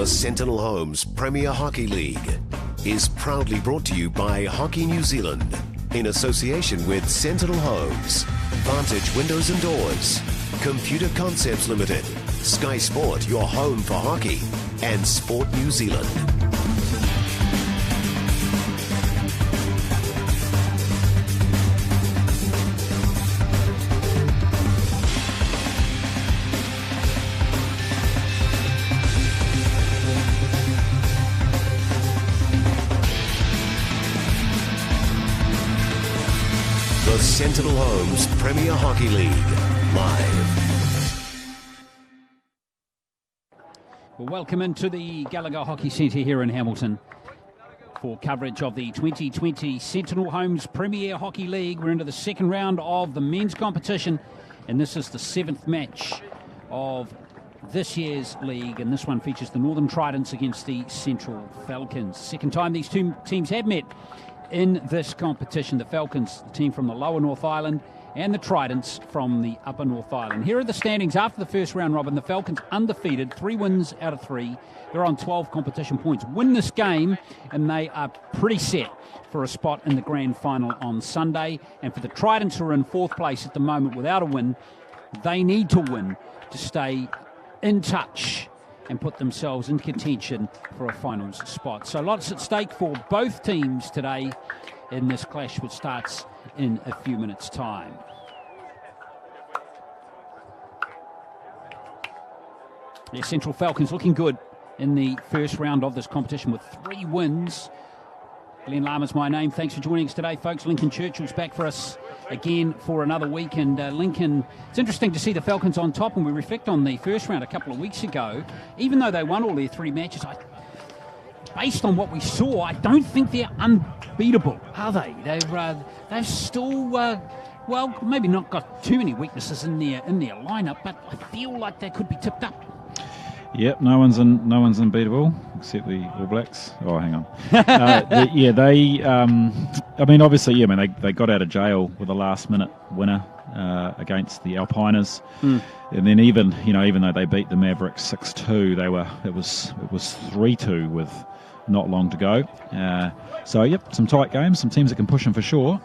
The Sentinel Homes Premier Hockey League is proudly brought to you by Hockey New Zealand in association with Sentinel Homes, Vantage Windows and Doors, Computer Concepts Limited, Sky Sport, your home for hockey, and Sport New Zealand. The Sentinel Homes Premier Hockey League, live. Well, welcome into the Gallagher Hockey Centre here in Hamilton for coverage of the 2020 Sentinel Homes Premier Hockey League. We're into the second round of the men's competition, and this is the 7th match of this year's league, and this one features the Northern Tridents against the Central Falcons. Second time these two teams have met in this competition. The Falcons, the team from the lower North Island, and the Tridents from the upper North Island. Here are the standings after the first round robin. The Falcons undefeated, 3 wins out of 3. They're on 12 competition points. Win this game and they are pretty set for a spot in the grand final on Sunday. And for the Tridents, who are in 4th place at the moment without a win, they need to win to stay in touch and put themselves in contention for a finals spot. So lots at stake for both teams today in this clash, which starts in a few minutes' time. The Central Falcons looking good in the first round of this competition with 3 wins. Glenn Lama's my name. Thanks for joining us today, folks. Lincoln Churchill's back for us again for another week. And Lincoln, it's interesting to see the Falcons on top, and we reflect on the first round a couple of weeks ago. Even though they won all their 3 matches, based on what we saw, I don't think they're unbeatable, are they? They've still, well, maybe not got too many weaknesses in their lineup, but I feel like they could be tipped up. Yep, no one's unbeatable except the All Blacks. Oh, hang on. They got out of jail with a last-minute winner against the Alpiners, and then even though they beat the Mavericks 6-2, it was 3-2 with not long to go. Some tight games, some teams that can push them for sure.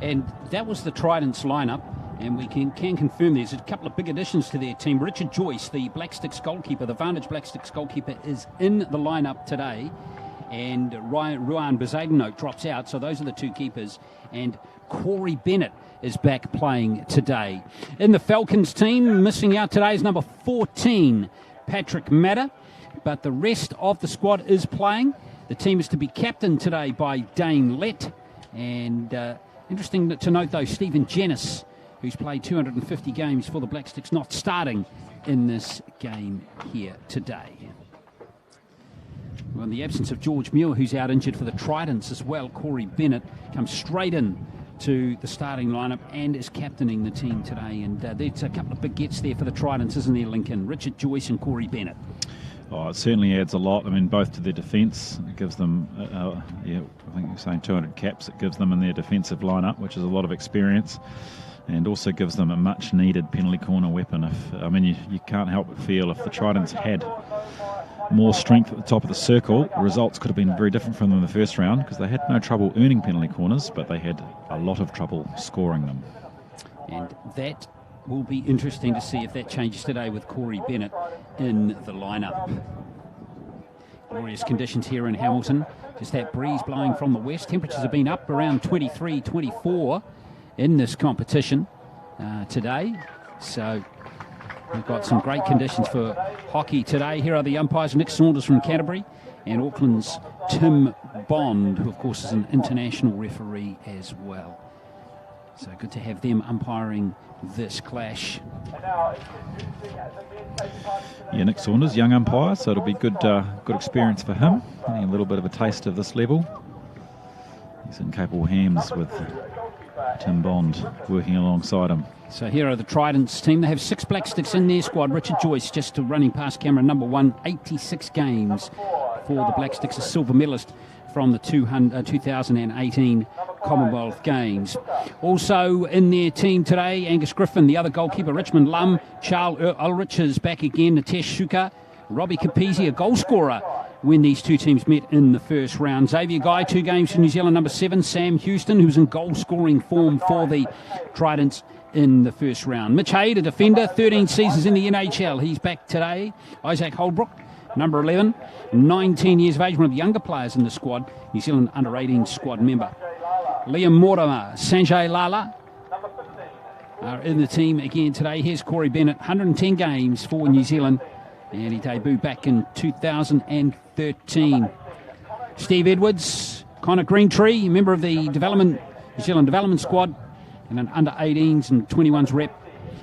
And that was the Tridents lineup. And we can confirm there's a couple of big additions to their team. Richard Joyce, the Black Sticks goalkeeper, the Vantage Black Sticks goalkeeper, is in the lineup today. And Ruan Bezadino drops out, so those are the 2 keepers. And Corey Bennett is back playing today. In the Falcons team, missing out today is number 14, Patrick Matter. But the rest of the squad is playing. The team is to be captained today by Dane Lett. And interesting to note, though, Stephen Jennis, who's played 250 games for the Black Sticks, not starting in this game here today. Well, in the absence of George Muir, who's out injured for the Tridents as well, Corey Bennett comes straight in to the starting lineup and is captaining the team today. And there's a couple of big gets there for the Tridents, isn't there, Lincoln? Richard Joyce and Corey Bennett. Oh, it certainly adds a lot. I mean, both to their defence. It gives them, I think you're saying 200 caps. It gives them in their defensive lineup, which is a lot of experience. And also gives them a much-needed penalty corner weapon. You can't help but feel if the Tridents had more strength at the top of the circle, the results could have been very different from them in the first round, because they had no trouble earning penalty corners, but they had a lot of trouble scoring them. And that will be interesting to see if that changes today with Corey Bennett in the lineup. Glorious conditions here in Hamilton. Just that breeze blowing from the west. Temperatures have been up around 23, 24 in this competition today. So we've got some great conditions for hockey today. Here are the umpires, Nick Saunders from Canterbury and Auckland's Tim Bond, who of course is an international referee as well. So good to have them umpiring this clash. Yeah, Nick Saunders, young umpire, so it'll be good experience for him. Getting a little bit of a taste of this level. He's in capable hands with Tim Bond working alongside him. So here are the Tridents team. They have 6 Black Sticks in their squad. Richard Joyce just running past camera, number 1, 86 games for the Black Sticks, a silver medalist from the 2018 Commonwealth Games. Also in their team today, Angus Griffin, the other goalkeeper, Richmond Lum, Charles Ulrich is back again, Nitesh Shuka, Robbie Capizzi, a goal scorer when these two teams met in the first round. Xavier Guy, 2 games for New Zealand. Number 7, Sam Houston, who's in goal-scoring form for the Tridents in the first round. Mitch Hayde, a defender, 13 seasons in the NHL. He's back today. Isaac Holbrook, number 11, 19 years of age, one of the younger players in the squad, New Zealand under-18 squad member. Liam Mortimer, Sanjay Lala are in the team again today. Here's Corey Bennett, 110 games for New Zealand, and he debuted back in 2013. Steve Edwards, Connor Greentree, member of the New Zealand development squad, and an under-18s and 21s rep.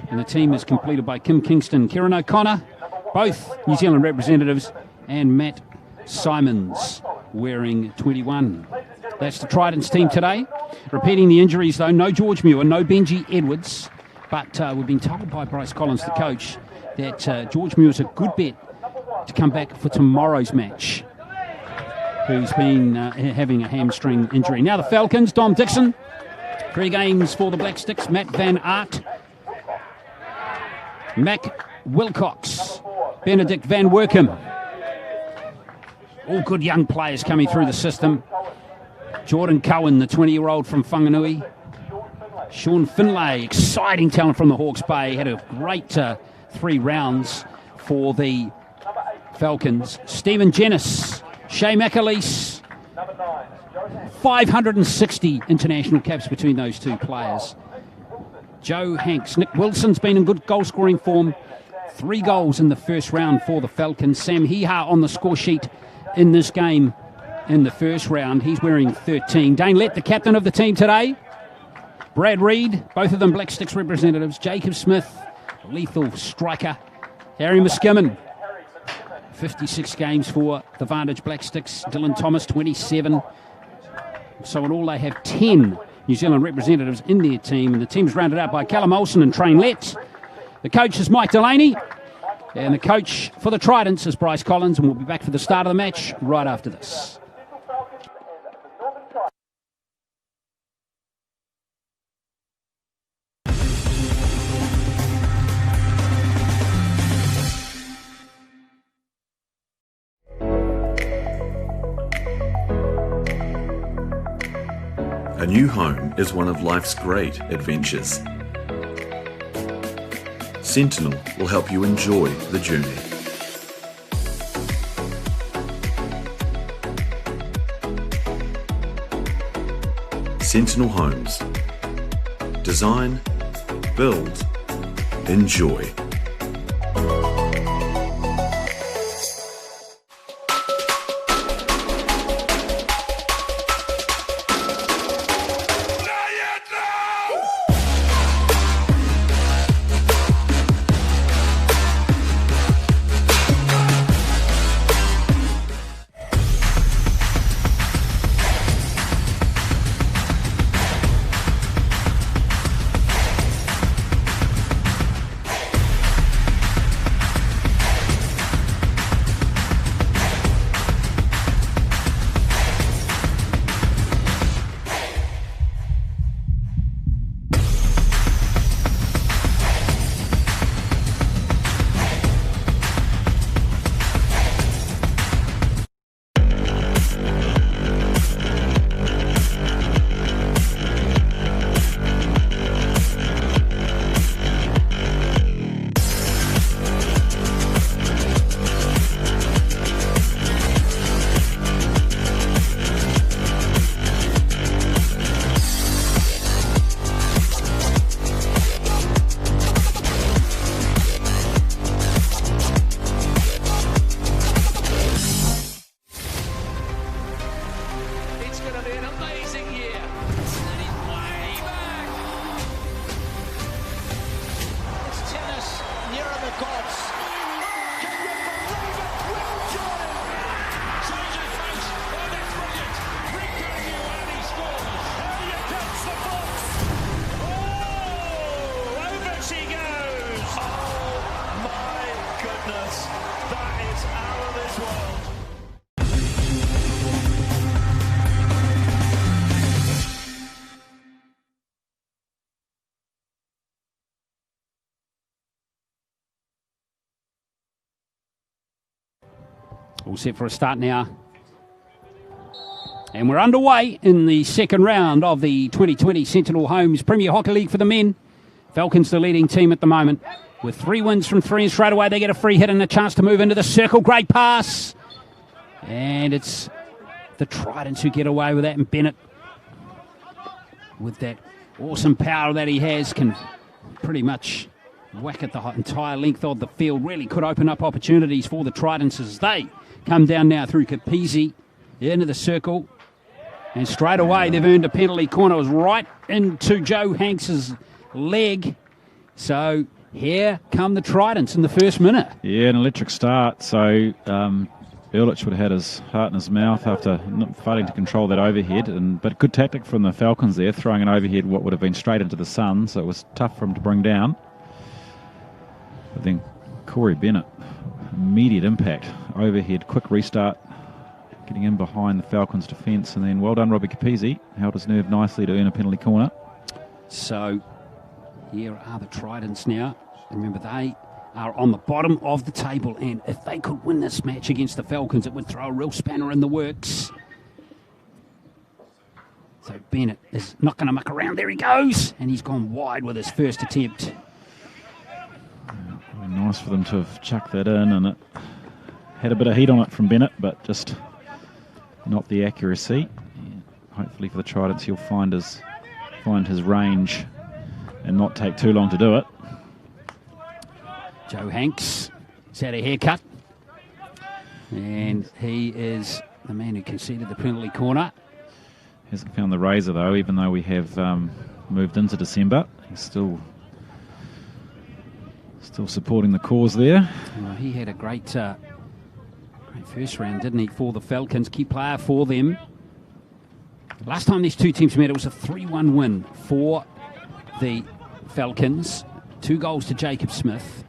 And the team is completed by Kim Kingston, Kieran O'Connor, both New Zealand representatives, and Matt Simons, wearing 21. That's the Tridents team today. Repeating the injuries, though, no George Muir, no Benji Edwards, but we've been told by Bryce Collins, the coach, that George Muir's a good bet to come back for tomorrow's match, who's been having a hamstring injury. Now the Falcons, Dom Dixon, 3 games for the Black Sticks. Matt Van Aert, Mac Wilcox, Benedict Van Workum. All good young players coming through the system. Jordan Cohen, the 20-year-old from Whanganui. Sean Finlay, exciting talent from the Hawke's Bay, had a great 3 rounds for the Falcons. Stephen Jennis, Shea McAleese, 560 international caps between those two players. Joe Hanks, Nick Wilson's been in good goal-scoring form. 3 goals in the first round for the Falcons. Sam Hiha on the score sheet in this game in the first round. He's wearing 13. Dane Lett, the captain of the team today. Brad Reed, both of them Black Sticks representatives. Jacob Smith, lethal striker. Harry Muskimen, 56 games for the Vantage Black Sticks. Dylan Thomas, 27. So in all, they have 10 New Zealand representatives in their team, and the team's rounded out by Callum Olsen and Train Lett. The coach is Mike Delaney, and the coach for the Tridents is Bryce Collins, and we'll be back for the start of the match right after this. A new home is one of life's great adventures. Sentinel will help you enjoy the journey. Sentinel Homes. Design, build, enjoy. All set for a start now. And we're underway in the second round of the 2020 Sentinel Homes Premier Hockey League for the men. Falcons the leading team at the moment with 3 wins from 3, and straight away they get a free hit and a chance to move into the circle. Great pass. And it's the Tridents who get away with that, and Bennett, with that awesome power that he has, can pretty much whack at the entire length of the field. Really could open up opportunities for the Tridents as they come down now through Capizzi into the circle. And straight away they've earned a penalty corner. It was right into Joe Hanks's leg. So here come the Tridents in the first minute. Yeah, an electric start. So Ehrlich would have had his heart in his mouth after failing to control that overhead. But good tactic from the Falcons there, throwing an overhead what would have been straight into the sun. So it was tough for him to bring down. But then Corey Bennett, immediate impact, overhead, quick restart, getting in behind the Falcons' defence, and then well done Robbie Capizzi, held his nerve nicely to earn a penalty corner. So here are the Tridents now. Remember, they are on the bottom of the table, and if they could win this match against the Falcons, it would throw a real spanner in the works. So Bennett is not going to muck around. There he goes, and he's gone wide with his first attempt. Really nice for them to have chucked that in, and it had a bit of heat on it from Bennett, but just not the accuracy. Yeah, hopefully for the Tridents he'll find his range and not take too long to do it. Joe Hanks has had a haircut, and he is the man who conceded the penalty corner. Hasn't found the razor though, even though we have moved into December. He's still supporting the cause there. Well, he had a great first round, didn't he, for the Falcons? Key player for them. Last time these two teams met, it was a 3-1 win for the Falcons. 2 goals to Jacob Smith.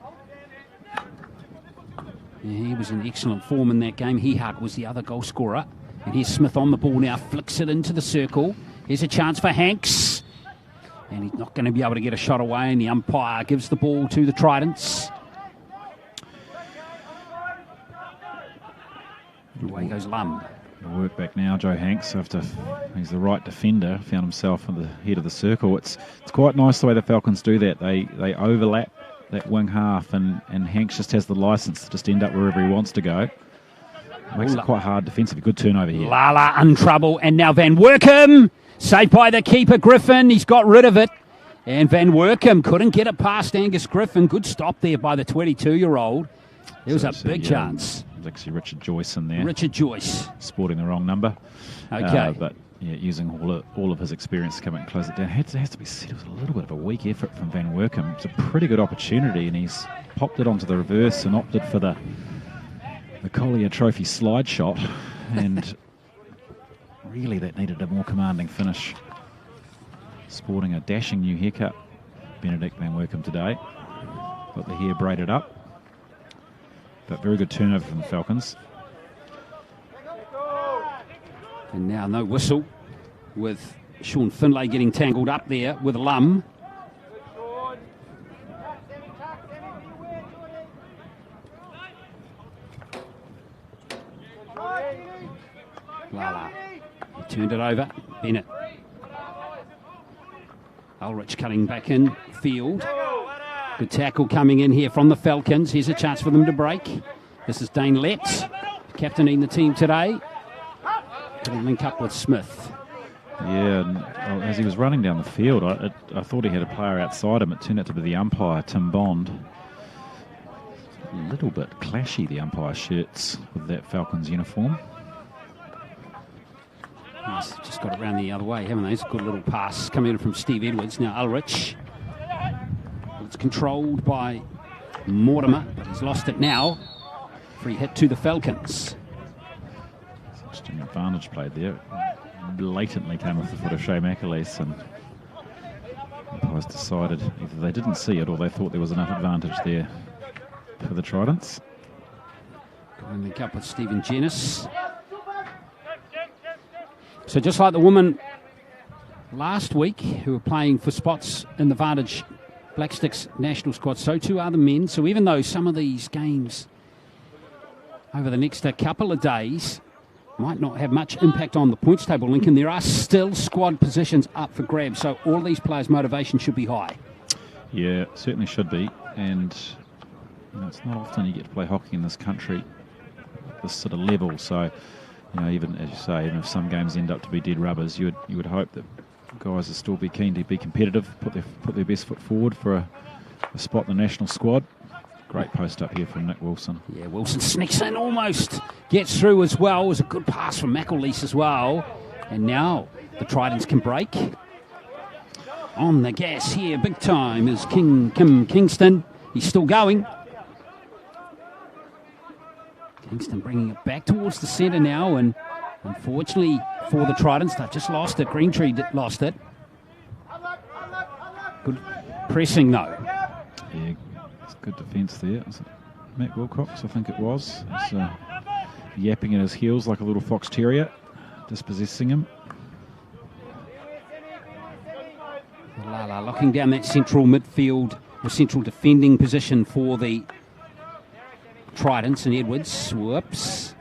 Yeah, he was in excellent form in that game. Hehug was the other goal scorer. And here's Smith on the ball now, flicks it into the circle. Here's a chance for Hanks. And he's not going to be able to get a shot away, and the umpire gives the ball to the Tridents. Away goes Lum. Work back now, Joe Hanks, after he's the right defender, found himself on the head of the circle. It's quite nice the way the Falcons do that. They overlap that wing half, and Hanks just has the licence to just end up wherever he wants to go. Makes it quite hard defensively. Good turnover here. Lala in trouble, and now Van Workum, saved by the keeper Griffin. He's got rid of it, and Van Workum couldn't get it past Angus Griffin. Good stop there by the 22-year-old. There was a big chance. It was actually Richard Joyce in there. Richard Joyce. Sporting the wrong number. Okay. But yeah, using all of his experience to come and close it down. It has to be said, it was a little bit of a weak effort from Van Workum. It's a pretty good opportunity, and he's popped it onto the reverse and opted for the Collier Trophy slide shot. And really that needed a more commanding finish. Sporting a dashing new haircut, Benedict Van Workum today. Got the hair braided up. But very good turnover from the Falcons. And now no whistle, with Sean Finlay getting tangled up there with Lum. Lala. He turned it over. Bennett. Ulrich cutting back in field. Good tackle coming in here from the Falcons. Here's a chance for them to break. This is Dane Letts, captaining the team today. Going to link up with Smith. Yeah, and as he was running down the field, I thought he had a player outside him. It turned out to be the umpire, Tim Bond. A little bit clashy, the umpire shirts with that Falcons uniform. He's just got it around the other way, haven't they? It's a good little pass coming in from Steve Edwards. Now Ulrich. It's controlled by Mortimer, but he's lost it now. Free hit to the Falcons. Interesting advantage played there. Blatantly came off the foot of Shea McAleese, and umpires decided either they didn't see it or they thought there was enough advantage there for the Tridents. Going to link up with Stephen Jennis. So just like the women last week who were playing for spots in the Vantage Black Sticks national squad, so too are the men. So even though some of these games over the next couple of days might not have much impact on the points table, Lincoln. There are still squad positions up for grabs, so all these players' motivation should be high. Yeah, certainly should be. And it's not often you get to play hockey in this country at this sort of level. So, even as you say, even if some games end up to be dead rubbers, you would hope that guys will still be keen to be competitive, put their best foot forward for a spot in the national squad. Great post up here from Nick Wilson. Yeah, Wilson sneaks in, almost gets through as well. It was a good pass from McElise as well. And now the Tridents can break. On the gas here, big time, is Kim Kingston. He's still going. Kingston bringing it back towards the centre now, and unfortunately for the Tridents, they've just lost it. Greentree lost it. Good pressing though. Yeah, it's good defence there. Is it Matt Wilcox? I think it was. He's yapping at his heels like a little fox terrier, dispossessing him. Lala locking down that central midfield, the central defending position for the Tridents, and Edwards. Whoops.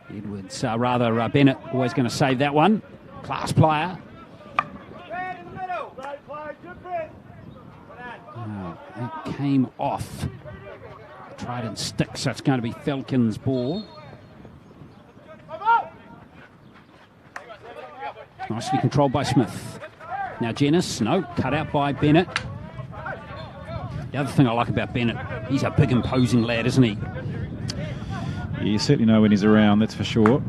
Edwards, Bennett, always going to save that one. Class player. Oh, that came off the Trident stick, so it's going to be Falcons' ball. Nicely controlled by Smith. Now Jenis, no, cut out by Bennett. The other thing I like about Bennett, he's a big imposing lad, isn't he? Yeah, you certainly know when he's around, that's for sure.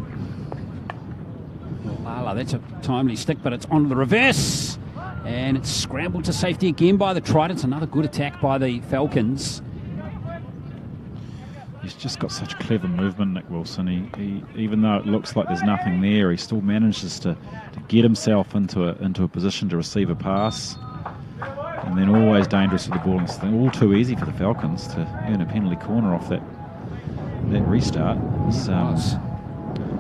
Well, Lala, that's a timely stick, but it's on the reverse. And it's scrambled to safety again by the Tridents. Another good attack by the Falcons. He's just got such clever movement, Nick Wilson. He even though it looks like there's nothing there, he still manages to get himself into a position to receive a pass. And then always dangerous with the ball. It's all too easy for the Falcons to earn a penalty corner off that restart.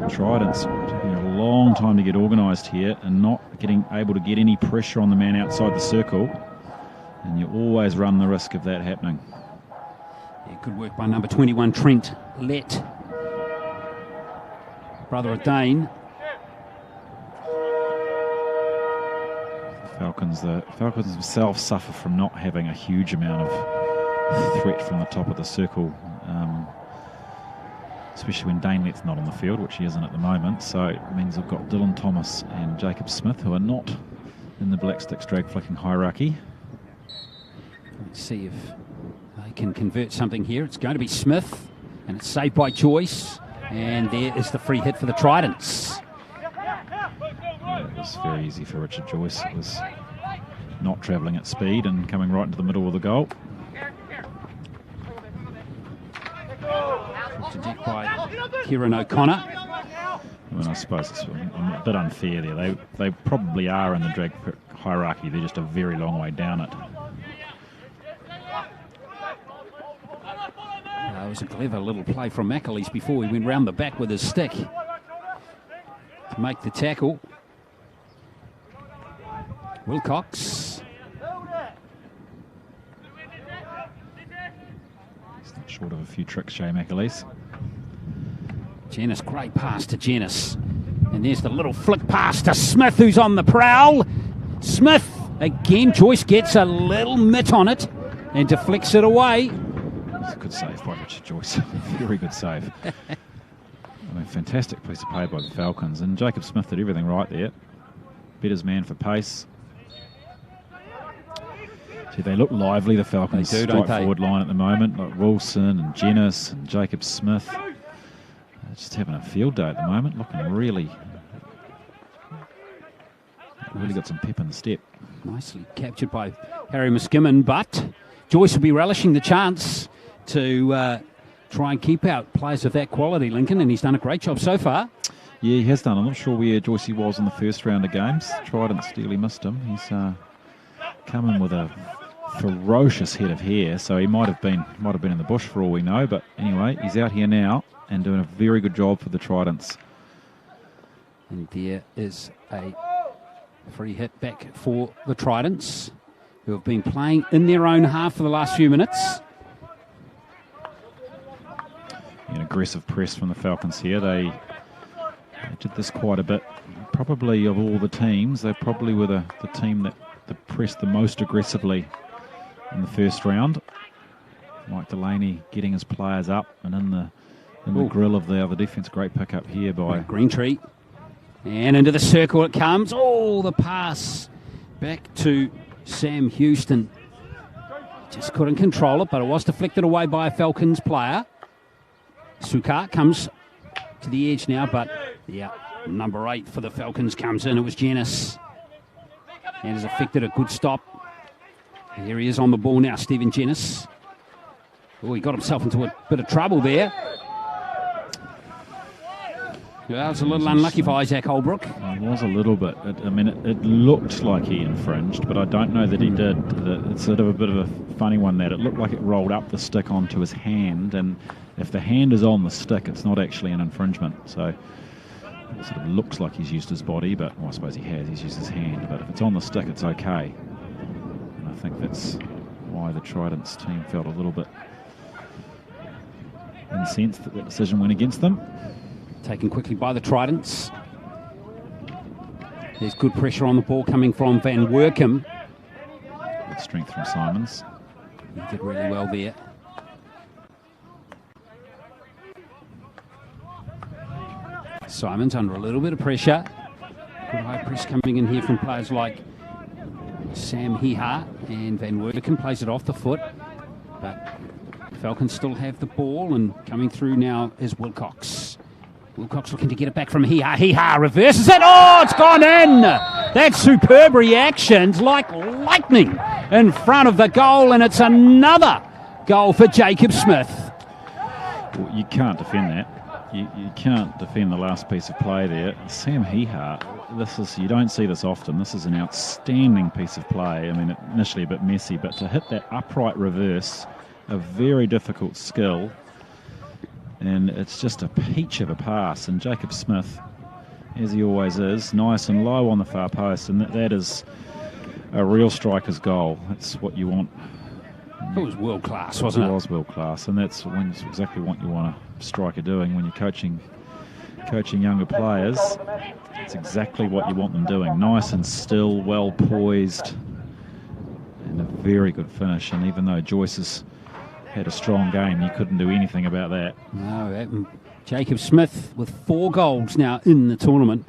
Tridents taking a long time to get organised here and not able to get any pressure on the man outside the circle. And you always run the risk of that happening. Yeah, good work by number 21, Trent Lett. Brother of Dane. The Falcons themselves suffer from not having a huge amount of threat from the top of the circle, especially when Dane Lett's not on the field, which he isn't at the moment. So it means they've got Dylan Thomas and Jacob Smith, who are not in the Black Sticks drag flicking hierarchy. Let's see if they can convert something here. It's going to be Smith, and it's saved by Joyce. And there is the free hit for the Tridents. Yeah, it was very easy for Richard Joyce. It was not travelling at speed and coming right into the middle of the goal. To deck by Kieran O'Connor. I mean, I suppose it's a bit unfair there. They probably are in the drag hierarchy. They're just a very long way down it. It was a clever little play from McElise before he went round the back with his stick to make the tackle. Wilcox. He's not short of a few tricks, Shay McElise. Jenis, great pass to Jenis. And there's the little flick pass to Smith, who's on the prowl. Smith, again, Joyce gets a little mitt on it and deflects it away. It's a good save by Richard Joyce. Very good save. I mean, fantastic piece of play by the Falcons. And Jacob Smith did everything right there. Bet his man for pace. See, they look lively, the Falcons' strike forward line at the moment. Like Wilson and Jenis and Jacob Smith. Just having a field day at the moment. Looking really got some pep in the step. Nicely captured by Harry Muskimen, but Joyce will be relishing the chance to try and keep out players of that quality, Lincoln, and he's done a great job so far. Yeah, he has done. I'm not sure where Joyce was in the first round of games. Tridents dearly missed him. He's come in with a ferocious head of hair, so he might have been in the bush for all we know. But anyway, he's out here now and doing a very good job for the Tridents. And there is a free hit back for the Tridents, who have been playing in their own half for the last few minutes. And a aggressive press from the Falcons here. They did this quite a bit. Probably of all the teams, they probably were the team that pressed the most aggressively in the first round. Mike Delaney getting his players up and in the grill of the other defence. Great pick up here by Greentree. And into the circle it comes. Oh, the pass back to Sam Houston. Just couldn't control it, but it was deflected away by a Falcons player. Sukar comes to the edge now, but yeah, number 8 for the Falcons comes in. It was Jenis. And has effected a good stop. Here he is on the ball now, Stephen Jenis. Oh, he got himself into a bit of trouble there. Well, it's a little unlucky for Isaac Holbrook. It was a little bit. It looked like he infringed, but I don't know that he did. It's sort of a bit of a funny one that it looked like it rolled up the stick onto his hand, and if the hand is on the stick, it's not actually an infringement. So it sort of looks like he's used his body, but well, I suppose he has. He's used his hand, but if it's on the stick, it's okay. And I think that's why the Tridents team felt a little bit incensed that decision went against them. Taken quickly by the Tridents. There's good pressure on the ball coming from Van Workum. Good strength from Simons. He did really well there. Simons under a little bit of pressure. Good high press coming in here from players like Sam Hiha, and Van Workum plays it off the foot. But Falcons still have the ball, and coming through now is Wilcox. Wilcox looking to get it back from Hiha. Hiha reverses it. Oh, it's gone in. That's superb reactions like lightning in front of the goal, and it's another goal for Jacob Smith. Well, you can't defend that. You can't defend the last piece of play there. Sam Hiha, you don't see this often. This is an outstanding piece of play. I mean, initially a bit messy, but to hit that upright reverse, a very difficult skill. And it's just a peach of a pass. And Jacob Smith, as he always is, nice and low on the far post. And that is a real striker's goal. That's what you want. It was world class, wasn't it? It was world class. And that's exactly what you want a striker doing when you're coaching younger players. It's exactly what you want them doing. Nice and still, well poised, and a very good finish. And even though Joyce has had a strong game, you couldn't do anything about that. No, Jacob Smith with 4 goals now in the tournament.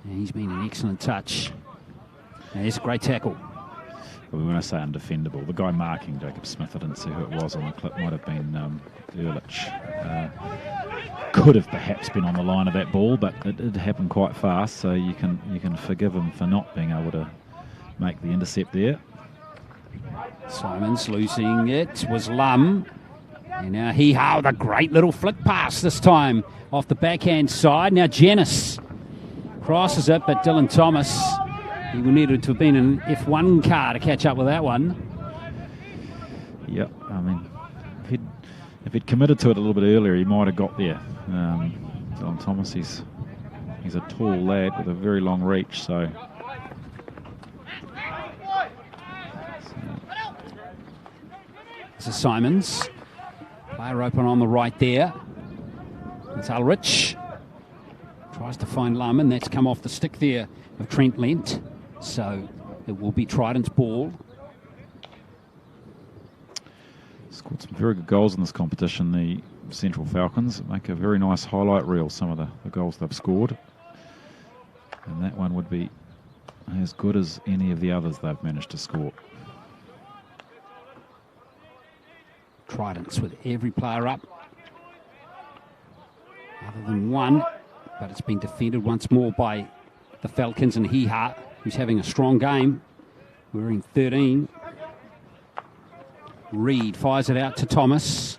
And he's been an excellent touch. And it's a great tackle. Well, when I say undefendable, the guy marking Jacob Smith, I didn't see who it was on the clip, might have been Ehrlich. Could have perhaps been on the line of that ball, but it did happen quite fast, so you can forgive him for not being able to make the intercept there. Simons losing it was Lum. And now Hiha with a great little flick pass this time off the backhand side. Now Jenis crosses it, but Dylan Thomas, he needed to have been an F1 car to catch up with that one. Yep, I mean, if he'd committed to it a little bit earlier, he might have got there. Dylan Thomas, he's a tall lad with a very long reach, so... This is Simons. Player open on the right there. It's Ulrich. Tries to find Lum, and that's come off the stick there of Trent Lent. So it will be Trident's ball. Scored some very good goals in this competition. The Central Falcons make a very nice highlight reel, some of the goals they've scored. And that one would be as good as any of the others they've managed to score. Tridents with every player up, other than one, but it's been defended once more by the Falcons, and Hiha, who's having a strong game. We're in 13. Reed fires it out to Thomas.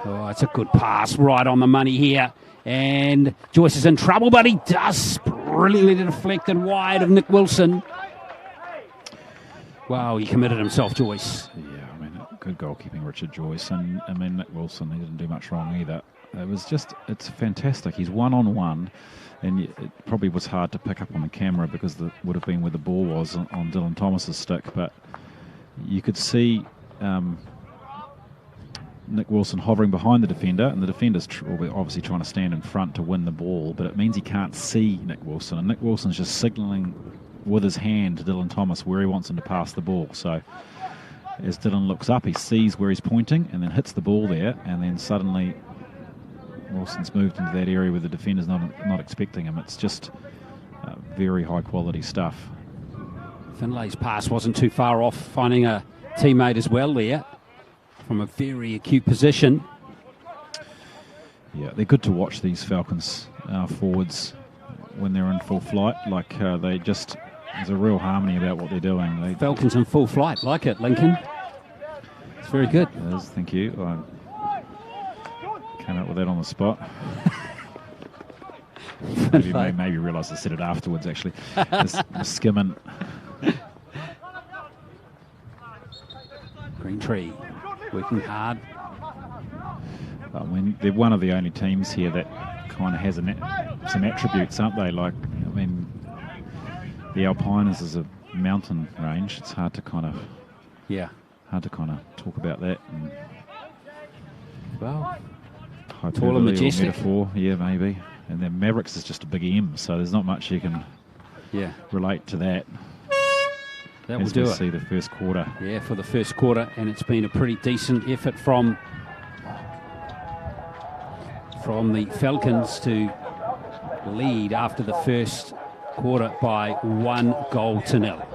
Oh, it's a good pass right on the money here, and Joyce is in trouble, but he does brilliantly deflect and wide of Nick Wilson. Wow, he committed himself, Joyce. Yeah, I mean, good goalkeeping, Richard Joyce. And, I mean, Nick Wilson, he didn't do much wrong either. It's fantastic. He's one-on-one, and it probably was hard to pick up on the camera because it would have been where the ball was on Dylan Thomas's stick. But you could see Nick Wilson hovering behind the defender, and the defender's obviously trying to stand in front to win the ball, but it means he can't see Nick Wilson, and Nick Wilson's just signalling with his hand to Dylan Thomas where he wants him to pass the ball. So as Dylan looks up, he sees where he's pointing and then hits the ball there, and then suddenly Wilson's moved into that area where the defender's not expecting him. It's just very high quality stuff. Finlay's pass wasn't too far off, finding a teammate as well there from a very acute position. Yeah, they're good to watch, these Falcons forwards, when they're in full flight. Like there's a real harmony about what they're doing. Falcons in full flight, like it, Lincoln. It's very good. It is, thank you. I came up with that on the spot. maybe realised I said it afterwards, actually. Skimming. Green Tree working hard. I mean, they're one of the only teams here that kind of has some attributes, aren't they? Like, I mean, the Alpiners is a mountain range. It's hard to kind of talk about that. And well, tall and majestic. Metaphor, yeah, maybe. And then Mavericks is just a big M, so there's not much you can relate to that. That will do it. See the first quarter. Yeah, for the first quarter, and it's been a pretty decent effort from the Falcons to lead after the first quarter by 1-0.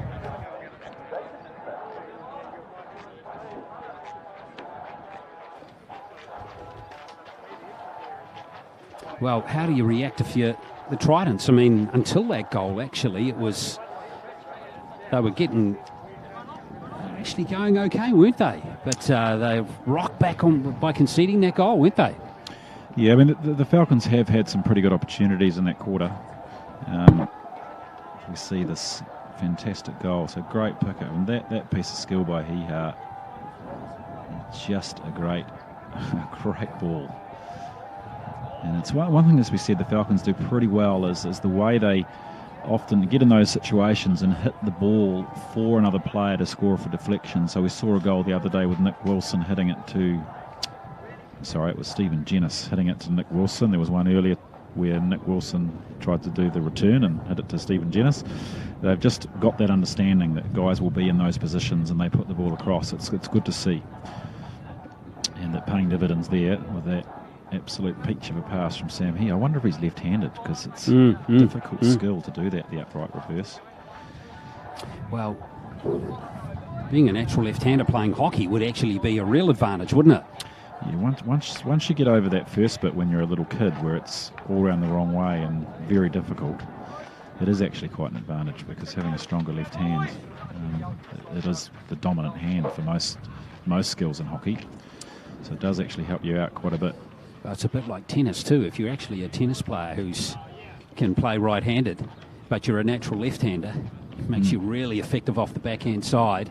Well, how do you react if you're the Tridents? I mean, until that goal, actually, they were actually going okay, weren't they? But they rocked back on by conceding that goal, weren't they? Yeah, I mean, the Falcons have had some pretty good opportunities in that quarter. We see this fantastic goal, so great pick up. And that piece of skill by Hiha, just a great ball. And it's one thing, as we said, the Falcons do pretty well is the way they often get in those situations and hit the ball for another player to score for deflection. So we saw a goal the other day with Nick Wilson hitting it to... Sorry, it was Stephen Jennis hitting it to Nick Wilson. There was one earlier where Nick Wilson tried to do the return and hit it to Stephen Jennis. They've just got that understanding that guys will be in those positions and they put the ball across. It's good to see. And that paying dividends there with that absolute peach of a pass from Sam here. I wonder if he's left-handed, because it's a difficult skill to do that, the upright reverse. Well, being a natural left-hander playing hockey would actually be a real advantage, wouldn't it? Yeah, once you get over that first bit when you're a little kid where it's all around the wrong way and very difficult, it is actually quite an advantage, because having a stronger left hand, it is the dominant hand for most skills in hockey. So it does actually help you out quite a bit. It's a bit like tennis too. If you're actually a tennis player who can play right-handed, but you're a natural left-hander, it makes you really effective off the backhand side.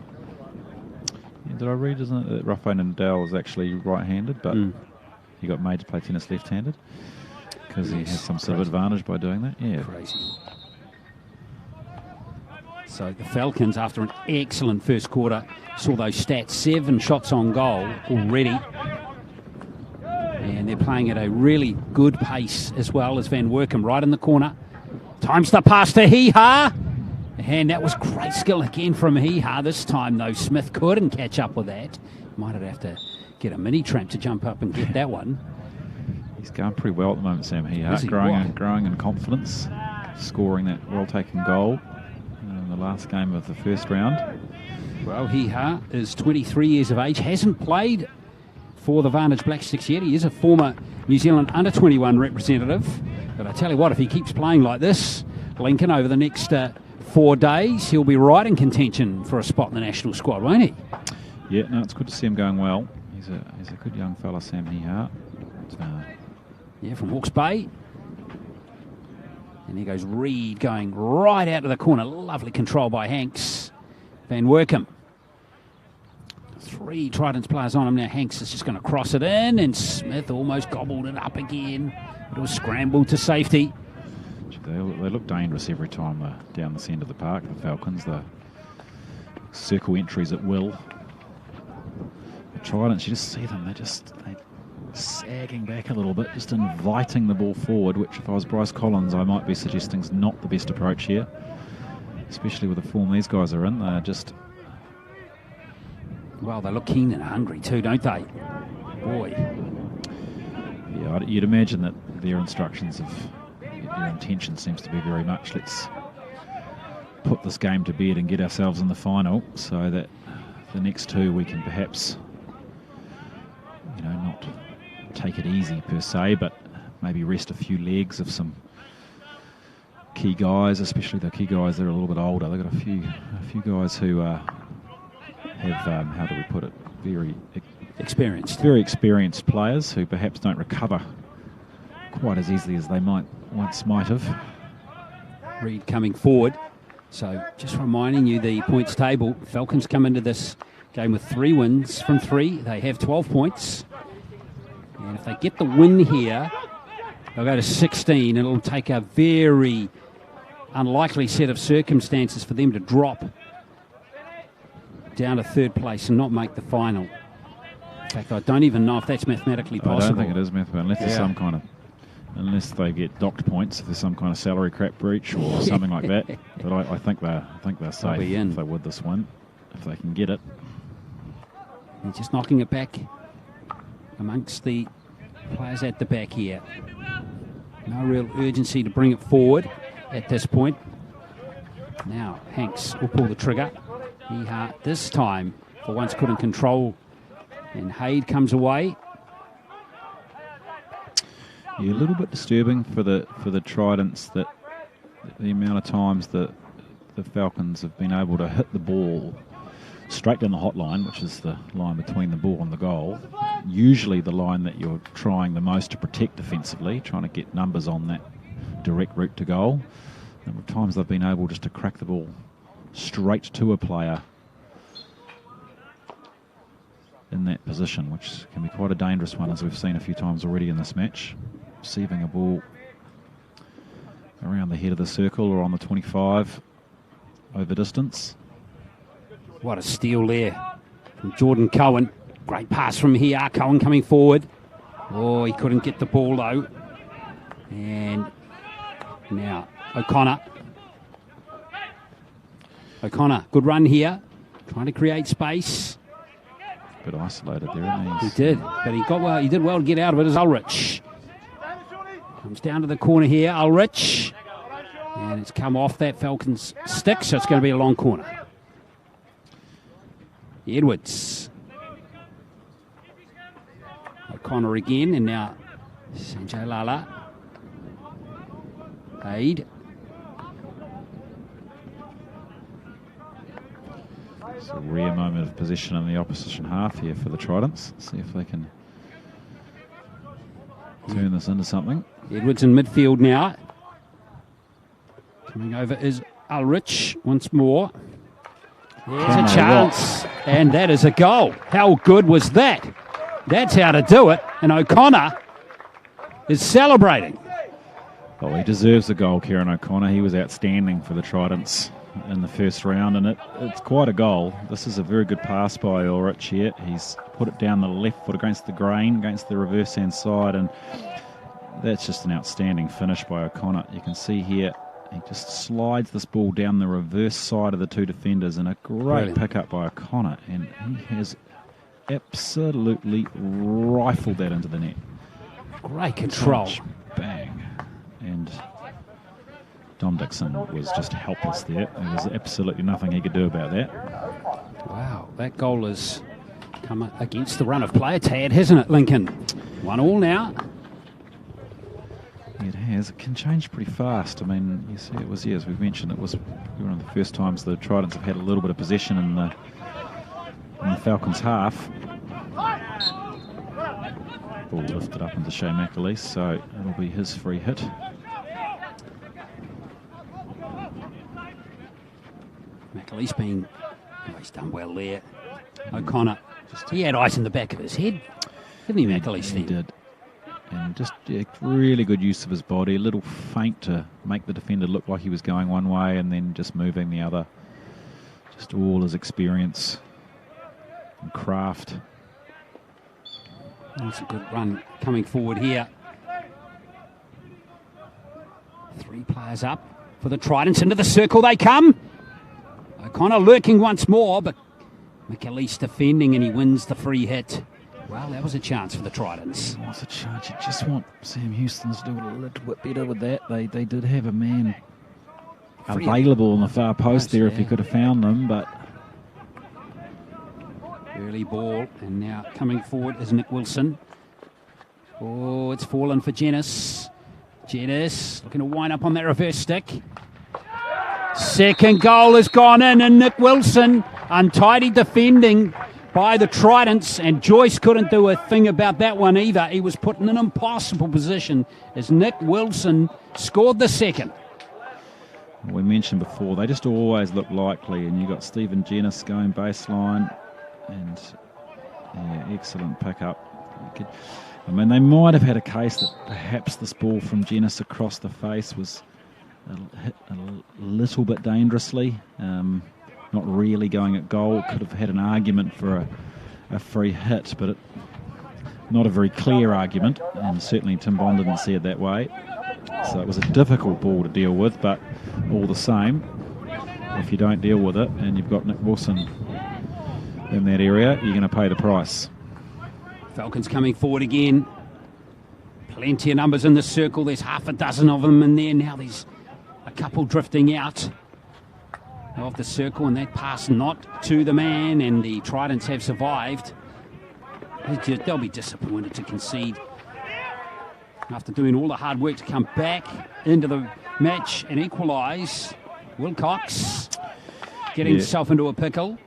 Yeah, did I read, isn't it, that Rafael Nadal is actually right-handed, but he got made to play tennis left-handed because he has some sort of advantage by doing that? Yeah. Crazy. So the Falcons, after an excellent first quarter, saw those stats, 7 shots on goal already. And they're playing at a really good pace as well as Van Workum right in the corner. Times the pass to Hiha. And that was great skill again from Hiha. This time, though, Smith couldn't catch up with that. Might have to get a mini tramp to jump up and get that one. He's going pretty well at the moment, Sam Hiha. Growing in confidence, scoring that well-taken goal in the last game of the first round. Well, Hiha is 23 years of age, hasn't played for the Vantage Black Sticks yet. He is a former New Zealand under-21 representative. But I tell you what, if he keeps playing like this, Lincoln, over the next 4 days, he'll be right in contention for a spot in the national squad, won't he? Yeah, no, it's good to see him going well. He's a good young fella, Sam Hiha. Yeah, from Hawke's Bay. And here goes Reed going right out to the corner. Lovely control by Hanks. Van Workum. 3 Tridents players on him now. Hanks is just going to cross it in, and Smith almost gobbled it up again. It was scrambled to safety. They look dangerous every time they're down the centre of the park, the Falcons. The circle entries at will. The Tridents, you just see them, they're sagging back a little bit, just inviting the ball forward, which if I was Bryce Collins, I might be suggesting is not the best approach here, especially with the form these guys are in. They're just... Well, they look keen and hungry too, don't they? Boy. Yeah, you'd imagine that their instructions their intention seems to be very much, let's put this game to bed and get ourselves in the final, so that the next two we can perhaps, not take it easy per se, but maybe rest a few legs of some key guys, especially the key guys that are a little bit older. They've got a few guys who have, how do we put it, very experienced players who perhaps don't recover quite as easily as they once might have. Reed coming forward. So just reminding you the points table. Falcons come into this game with 3 wins from 3. They have 12 points. And if they get the win here, they'll go to 16. It'll take a very unlikely set of circumstances for them to drop down to 3rd place and not make the final. In fact, I don't even know if that's mathematically possible. I don't think it is mathematically, unless there's some kind of... Unless they get docked points, if there's some kind of salary crap breach or something like that. But I think they're safe if they would this win, if they can get it. And just knocking it back amongst the players at the back here. No real urgency to bring it forward at this point. Now Hanks will pull the trigger. This time, for once, couldn't control, and Haid comes away. Yeah, a little bit disturbing for the Tridents that the amount of times that the Falcons have been able to hit the ball straight down the hotline, which is the line between the ball and the goal. Usually the line that you're trying the most to protect defensively, trying to get numbers on that direct route to goal. The number of times they've been able just to crack the ball straight to a player in that position, which can be quite a dangerous one, as we've seen a few times already in this match. Receiving a ball around the head of the circle or on the 25 over distance. What a steal there from Jordan Cohen. Great pass from here. Cohen coming forward. Oh, he couldn't get the ball though. And now O'Connor, good run here. Trying to create space. A bit isolated there, isn't he? He did, but he did well to get out of it as Ulrich. Comes down to the corner here, Ulrich. And it's come off that Falcons stick, so it's going to be a long corner. Edwards. O'Connor again, and now Sanjay Lala. Haid. It's a rare moment of possession in the opposition half here for the Tridents. See if they can turn this into something. Edwards in midfield now. Coming over is Ulrich once more. There's a chance, and that is a goal. How good was that? That's how to do it, and O'Connor is celebrating. Well, he deserves a goal, Kieran O'Connor. He was outstanding for the Tridents in the first round, and it's quite a goal. This is a very good pass by Ulrich here. He's put it down the left foot against the grain, against the reverse hand side, and that's just an outstanding finish by O'Connor. You can see here, he just slides this ball down the reverse side of the 2 defenders, and a great pickup by O'Connor, and he has absolutely rifled that into the net. Great control. Touch, bang. And Dom Dixon was just helpless there. There was absolutely nothing he could do about that. Wow, that goal has come against the run of play, Tad, hasn't it, Lincoln? 1-1 now. It has. It can change pretty fast. I mean, you see, it was, as we've mentioned, it was one of the first times the Tridents have had a little bit of possession in the Falcons' half. Ball lifted up into Shea McAleese, so it'll be his free hit. McAleese he's done well there. O'Connor, he had ice in the back of his head, didn't he, McAleese? He did. And just really good use of his body, a little feint to make the defender look like he was going one way and then just moving the other. Just all his experience and craft That's a good run coming forward here. 3 players up for the Tridents. Into the circle they come. O'Connor lurking once more, but McAleese defending, and he wins the free hit. Well, that was a chance for the Tridents. It was a chance. You just want Sam Houston to do it a little bit better with that. They did have a man available on the far post there if he could have found them, but... Early ball, and now coming forward is Nick Wilson. Oh, it's fallen for Jenis. Jenis looking to wind up on that reverse stick. Second goal has gone in, and Nick Wilson, untidy defending by the Tridents, and Joyce couldn't do a thing about that one either. He was put in an impossible position as Nick Wilson scored the second. We mentioned before, they just always look likely, and you got Stephen Jenis going baseline, and excellent pickup. I mean, they might have had a case that perhaps this ball from Jenis across the face was hit a little bit dangerously, not really going at goal. Could have had an argument for a free hit, but not a very clear argument, and certainly Tim Bond didn't see it that way. So it was a difficult ball to deal with, but all the same, if you don't deal with it and you've got Nick Wilson in that area, you're going to pay the price. Falcons coming forward again. Plenty of numbers in the circle. There's half a dozen of them in there. Now there's a couple drifting out of the circle, and that pass not to the man, and the Tridents have survived. They'll be disappointed to concede after doing all the hard work to come back into the match and equalize. Wilcox getting himself into a pickle.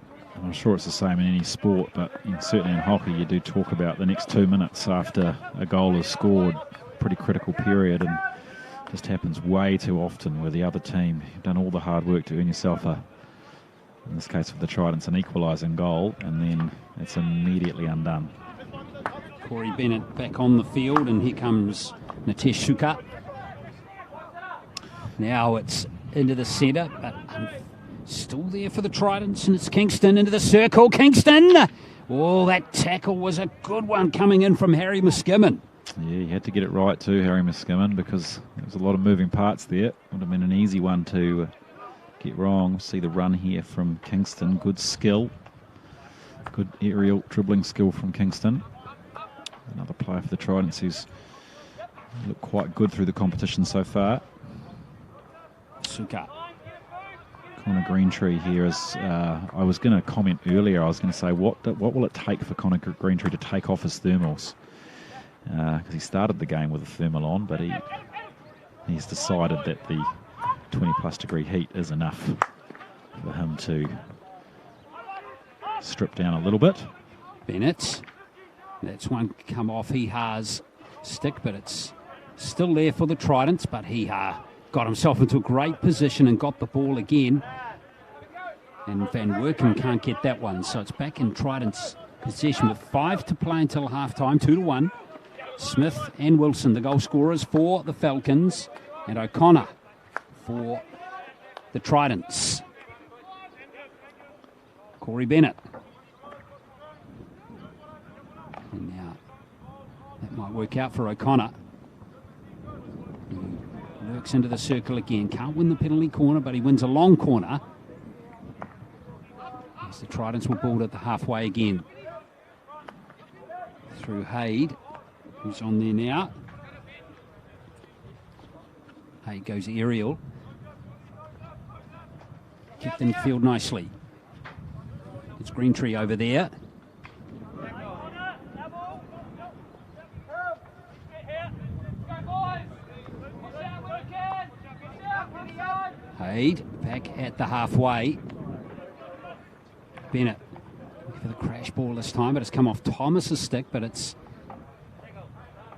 I'm sure it's the same in any sport, but certainly in hockey you do talk about the next 2 minutes after a goal is scored. Pretty critical period, and just happens way too often where the other team, you've done all the hard work to earn yourself in this case for the Tridents, an equalising goal, and then it's immediately undone. Corey Bennett back on the field, and here comes Nitesh Suka. Now it's into the centre, but still there for the Tridents, and it's Kingston into the circle. Kingston! Oh, that tackle was a good one coming in from Harry Muskimen. Yeah, you had to get it right too, Harry Muskimen, because there was a lot of moving parts there. Would have been an easy one to get wrong. See the run here from Kingston. Good skill. Good aerial dribbling skill from Kingston. Another player for the Tridents who's looked quite good through the competition so far. Suka. Connor Greentree here is, I was going to comment earlier, I was going to say, what will it take for Connor Greentree to take off his thermals? Because he started the game with a thermal on, but he's decided that the 20-plus degree heat is enough for him to strip down a little bit. Bennett. That's one come off. He has stick, but it's still there for the Tridents, but he got himself into a great position and got the ball again. And Van Werken can't get that one, so it's back in Tridents' possession with 5 to play until half-time, 2-1. Smith and Wilson, the goal scorers for the Falcons, and O'Connor for the Tridents. Corey Bennett. And now that might work out for O'Connor. He lurks into the circle again. Can't win the penalty corner, but he wins a long corner. As the Tridents will ball at the halfway again. Through Haid, who's on there now. Haid goes aerial. Kicked in field nicely. It's Greentree over there. Haid back at the halfway. Bennett looking for the crash ball this time, but it's come off Thomas's stick, but it's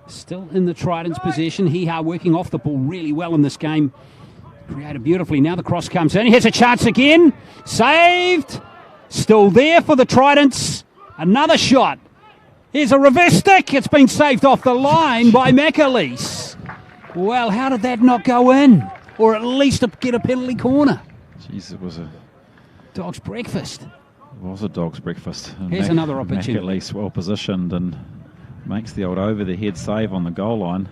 still in the Tridents' possession. Heha working off the ball really well in this game. Created beautifully. Now the cross comes in. Here's a chance again. Saved. Still there for the Tridents. Another shot. Here's a reverse stick. It's been saved off the line by McAleese. Well, how did that not go in? Or at least get a penalty corner. Jeez, it was a dog's breakfast. It was a dog's breakfast. And Here's another opportunity. McAleese well positioned, and makes the old over-the-head save on the goal line.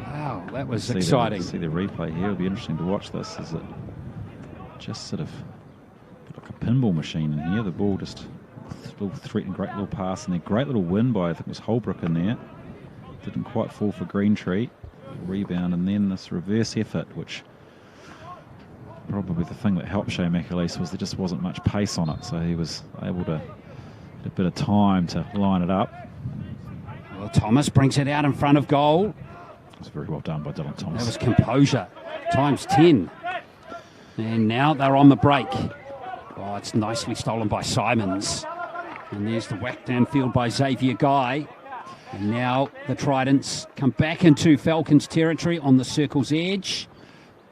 Wow, that was exciting. See the replay here. It'll be interesting to watch this. Is it just sort of like a pinball machine in here? The ball just a little threat and great little pass, and a great little win by, I think it was Holbrook in there. Didn't quite fall for Greentree. Rebound, and then this reverse effort, which probably the thing that helped Shea McAleese was there just wasn't much pace on it, so he was able to get a bit of time to line it up. Well, Thomas brings it out in front of goal. It was very well done by Dylan Thomas. That was composure, times 10. And now they're on the break. Oh, it's nicely stolen by Simons. And there's the whack downfield by Xavier Guy. And now the Tridents come back into Falcons territory on the circle's edge.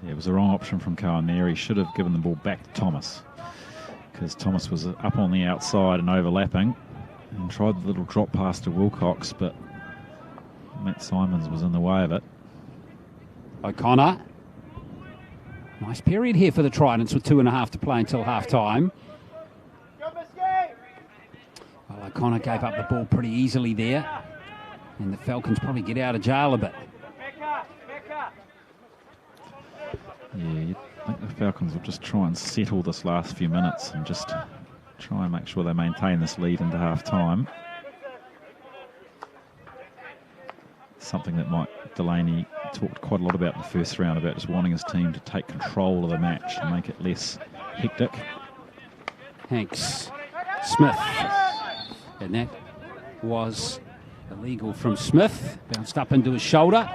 Yeah, it was the wrong option from Cohen there. He should have given the ball back to Thomas, because Thomas was up on the outside and overlapping, and tried the little drop pass to Wilcox, but Matt Simons was in the way of it. O'Connor. Nice period here for the Tridents with 2.5 to play until half-time. Well, O'Connor gave up the ball pretty easily there, and the Falcons probably get out of jail a bit. Yeah, you'd think the Falcons will just try and settle this last few minutes and just try and make sure they maintain this lead into half-time. Something that Mike Delaney talked quite a lot about in the first round, about just wanting his team to take control of the match and make it less hectic. Hanks, Smith, and that was illegal from Smith, bounced up into his shoulder.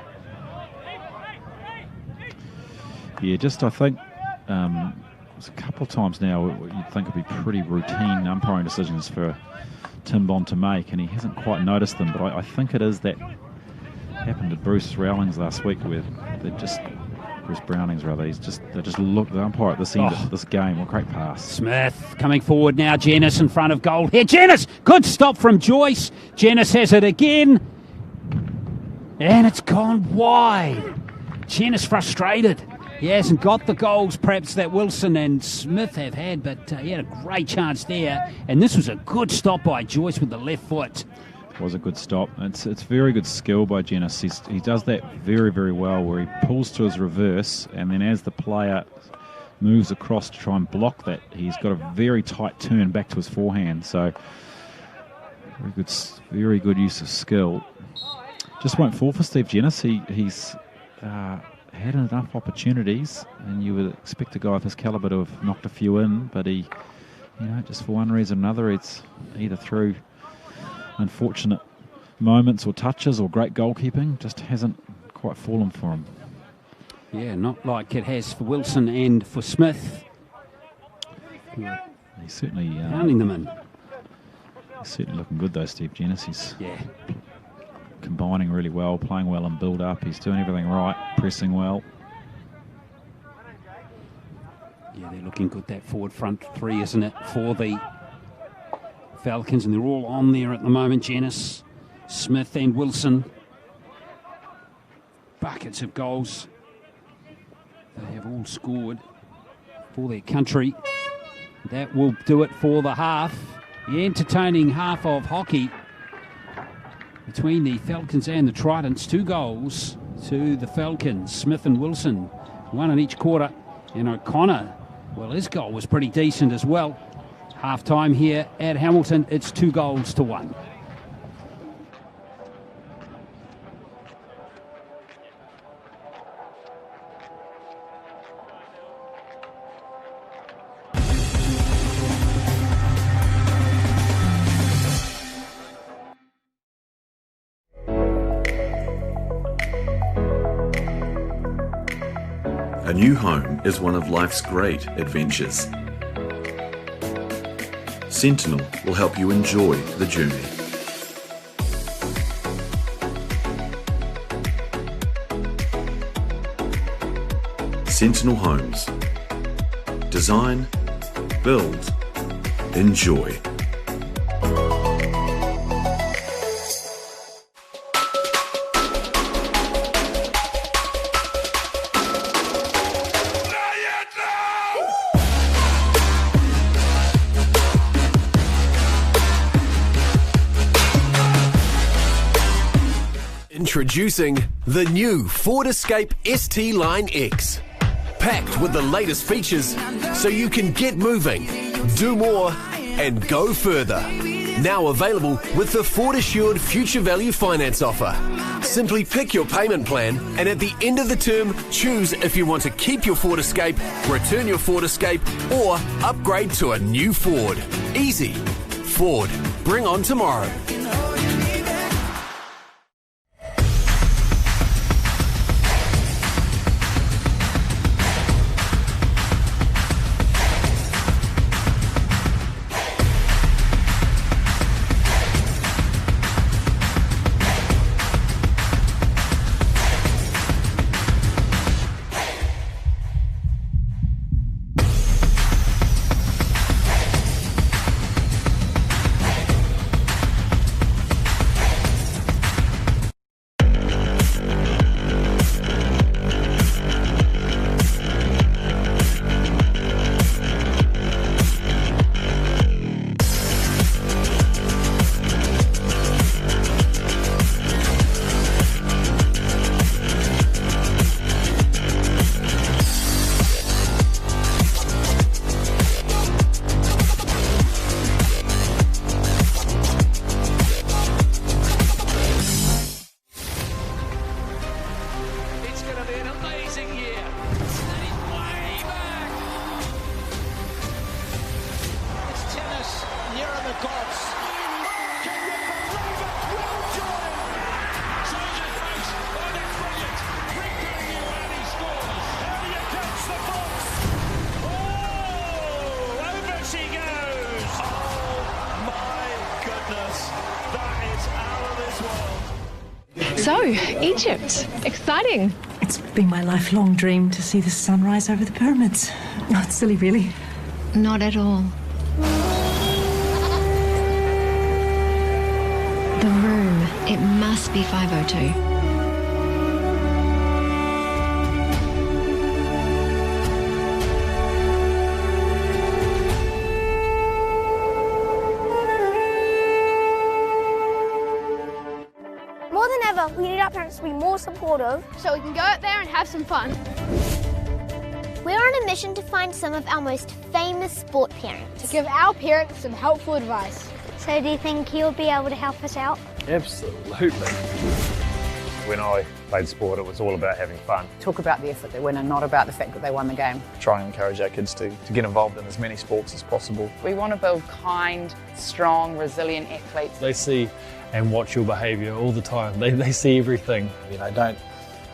Yeah, just I think there's a couple of times now you'd think would be pretty routine umpiring decisions for Tim Bond to make, and he hasn't quite noticed them, but I think it is that happened to Bruce Rowlings last week, where Bruce Brownings rather, they just look the umpire at this end of this game. What a great pass. Smith coming forward now, Jenis in front of goal here. Jenis, good stop from Joyce. Jenis has it again, and it's gone wide. Jenis frustrated. He hasn't got the goals perhaps that Wilson and Smith have had, but he had a great chance there, and this was a good stop by Joyce with the left foot. Was a good stop. It's very good skill by Jenis. He does that very, very well, where he pulls to his reverse, and then as the player moves across to try and block that, he's got a very tight turn back to his forehand. So very good use of skill. Just won't fall for Steve Jenis. He's had enough opportunities, and you would expect a guy of his calibre to have knocked a few in, but he, just for one reason or another, it's either through unfortunate moments or touches or great goalkeeping, just hasn't quite fallen for him. Yeah, not like it has for Wilson and for Smith. He's certainly pounding them in. He's certainly looking good though, Steve Jenis. He's yeah, combining really well, playing well in build-up. He's doing everything right, pressing well. Yeah, they're looking good, that forward front three, isn't it, for the Falcons, and they're all on there at the moment. Jenis, Smith and Wilson. Buckets of goals. They have all scored for their country. That will do it for the half. The entertaining half of hockey between the Falcons and the Tridents. 2 goals to the Falcons. Smith and Wilson, 1 in each quarter. And O'Connor, well, his goal was pretty decent as well. Half-time here at Hamilton, it's 2-1. A new home is one of life's great adventures. Sentinel will help you enjoy the journey. Sentinel Homes. Design, build, enjoy. Introducing the new Ford Escape ST Line X. Packed with the latest features so you can get moving, do more and go further. Now available with the Ford Assured Future Value Finance offer. Simply pick your payment plan and at the end of the term, choose if you want to keep your Ford Escape, return your Ford Escape or upgrade to a new Ford. Easy. Ford. Bring on tomorrow. So, Egypt, exciting. It's been my lifelong dream to see the sunrise over the pyramids. Oh, it's silly, really. Not at all. The room, it must be 502. More than ever, we need our parents to be more supportive so we can go out there and have some fun. We're on a mission to find some of our most famous sport parents. To give our parents some helpful advice. So do you think he'll be able to help us out? Absolutely. When I played sport, it was all about having fun. Talk about the effort they win and not about the fact that they won the game. Try and encourage our kids to get involved in as many sports as possible. We want to build kind, strong, resilient athletes. They see and watch your behaviour all the time. They see everything. You know, don't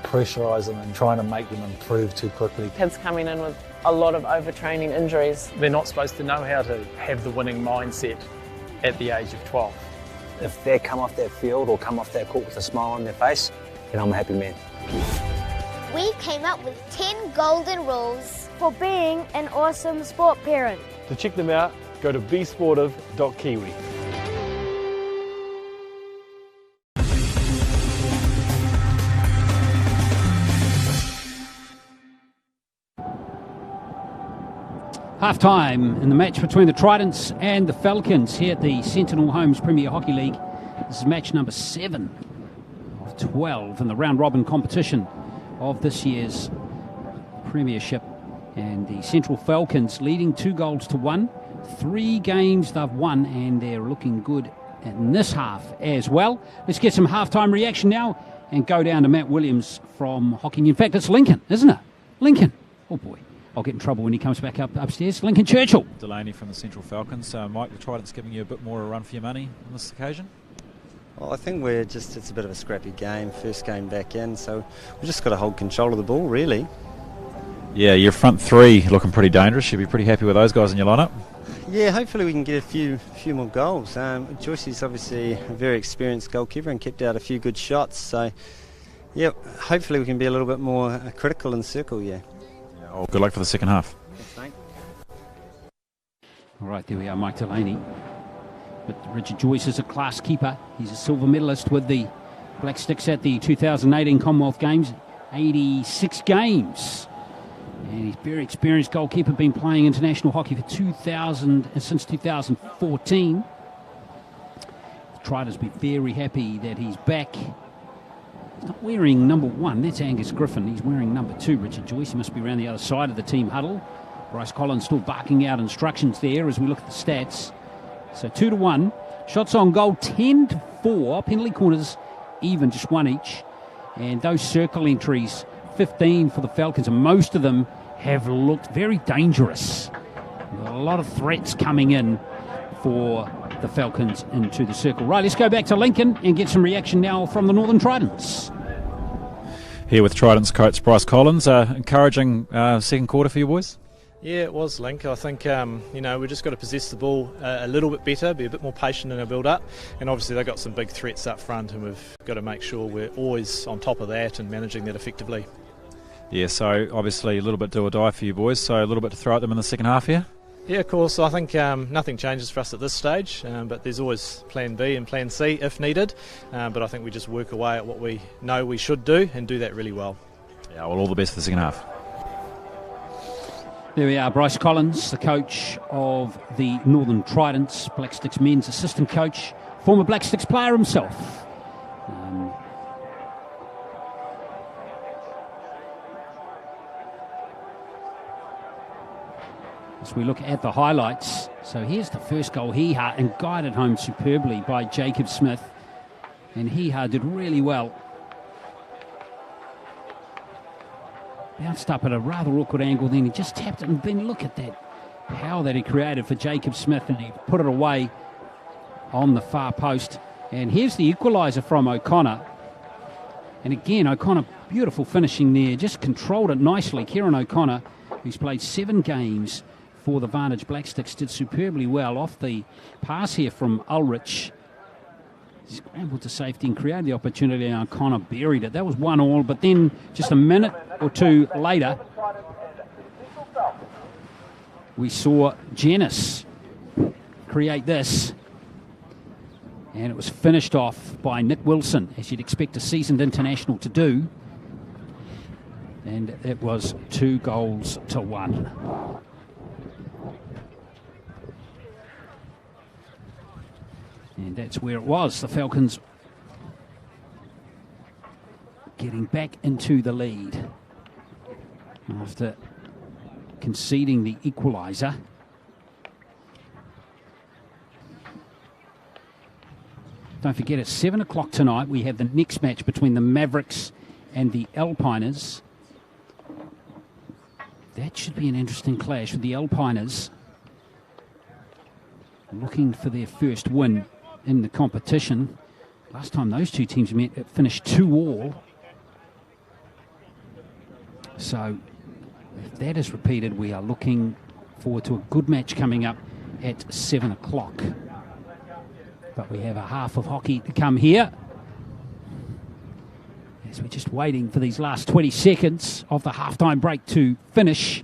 pressurise them and trying to make them improve too quickly. Kids coming in with a lot of overtraining injuries. They're not supposed to know how to have the winning mindset at the age of 12. If they come off that field or come off that court with a smile on their face, then I'm a happy man. We came up with 10 golden rules for being an awesome sport parent. To check them out, go to besportive.kiwi. Half-time in the match between the Tridents and the Falcons here at the Sentinel Homes Premier Hockey League. This is match number 7 of 12 in the round-robin competition of this year's Premiership. And the Central Falcons leading 2-1. 3 games they've won, and they're looking good in this half as well. Let's get some half-time reaction now and go down to Matt Williams from Hockey. In fact, it's Lincoln, isn't it? Lincoln. Oh, boy. I'll get in trouble when he comes back upstairs. Lincoln Churchill. Delaney from the Central Falcons. Mike, the Tridents giving you a bit more a run for your money on this occasion? Well, I think it's a bit of a scrappy game, first game back in, so we've just got to hold control of the ball, really. Yeah, your front three looking pretty dangerous. You'll be pretty happy with those guys in your lineup. Yeah, hopefully we can get a few more goals. Joycey's obviously a very experienced goalkeeper and kept out a few good shots, so yeah, hopefully we can be a little bit more critical in the circle, yeah. Oh, good luck for the second half. Thanks. All right, there we are, Mike Delaney. But Richard Joyce is a class keeper. He's a silver medalist with the Black Sticks at the 2018 Commonwealth Games. 86 games. And he's a very experienced goalkeeper, been playing international hockey for since 2014. The Tridents be very happy that he's back not wearing number 1. That's Angus Griffin. He's wearing number 2, Richard Joyce. He must be around the other side of the team huddle. Bryce Collins still barking out instructions there as we look at the stats. So 2-1. Shots on goal 10-4. Penalty corners even, just 1 each. And those circle entries, 15 for the Falcons, and most of them have looked very dangerous. A lot of threats coming in for the Falcons into the circle. Right, let's go back to Lincoln and get some reaction now from the Northern Tridents. Here with Tridents coach Bryce Collins. Encouraging second quarter for you boys? Yeah, it was, Link. I think, we've just got to possess the ball a little bit better, be a bit more patient in our build-up. And obviously they've got some big threats up front, and we've got to make sure we're always on top of that and managing that effectively. Yeah, so obviously a little bit do or die for you boys, so a little bit to throw at them in the second half here? Yeah, of course. I think nothing changes for us at this stage, but there's always plan B and plan C if needed. But I think we just work away at what we know we should do and do that really well. Yeah, well, all the best for the second half. There we are, Bryce Collins, the coach of the Northern Tridents, Black Sticks men's assistant coach, former Black Sticks player himself. As we look at the highlights, so here's the first goal, Hee-Ha, and guided home superbly by Jacob Smith. And Hee-Ha did really well. Bounced up at a rather awkward angle, then he just tapped it, and then look at that power that he created for Jacob Smith, and he put it away on the far post. And here's the equaliser from O'Connor. And again, O'Connor, beautiful finishing there, just controlled it nicely. Kieran O'Connor, who's played 7 games for the Vantage Black Sticks, did superbly well off the pass here from Ulrich. Scrambled to safety and created the opportunity, and O'Connor buried it. That was 1-1, but then just a minute or two later, we saw Janice create this, and it was finished off by Nick Wilson, as you'd expect a seasoned international to do, and it was 2-1. And that's where it was. The Falcons getting back into the lead after conceding the equaliser. Don't forget, at 7 o'clock tonight, we have the next match between the Mavericks and the Alpiners. That should be an interesting clash, with the Alpiners looking for their first win in the competition. Last time those two teams met, it finished 2-2. So if that is repeated, we are looking forward to a good match coming up at 7 o'clock. But we have a half of hockey to come here, as we're just waiting for these last 20 seconds of the halftime break to finish.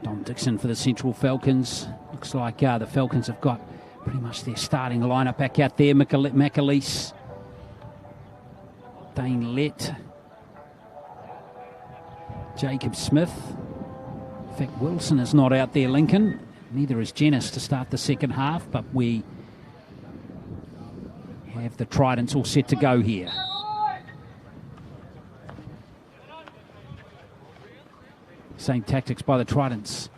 Dom Dixon for the Central Falcons. Looks like the Falcons have got pretty much their starting lineup back out there. McAleese, Dane Lett, Jacob Smith. In fact, Wilson is not out there, Lincoln. Neither is Janice to start the second half, but we have the Tridents all set to go here. Same tactics by the Tridents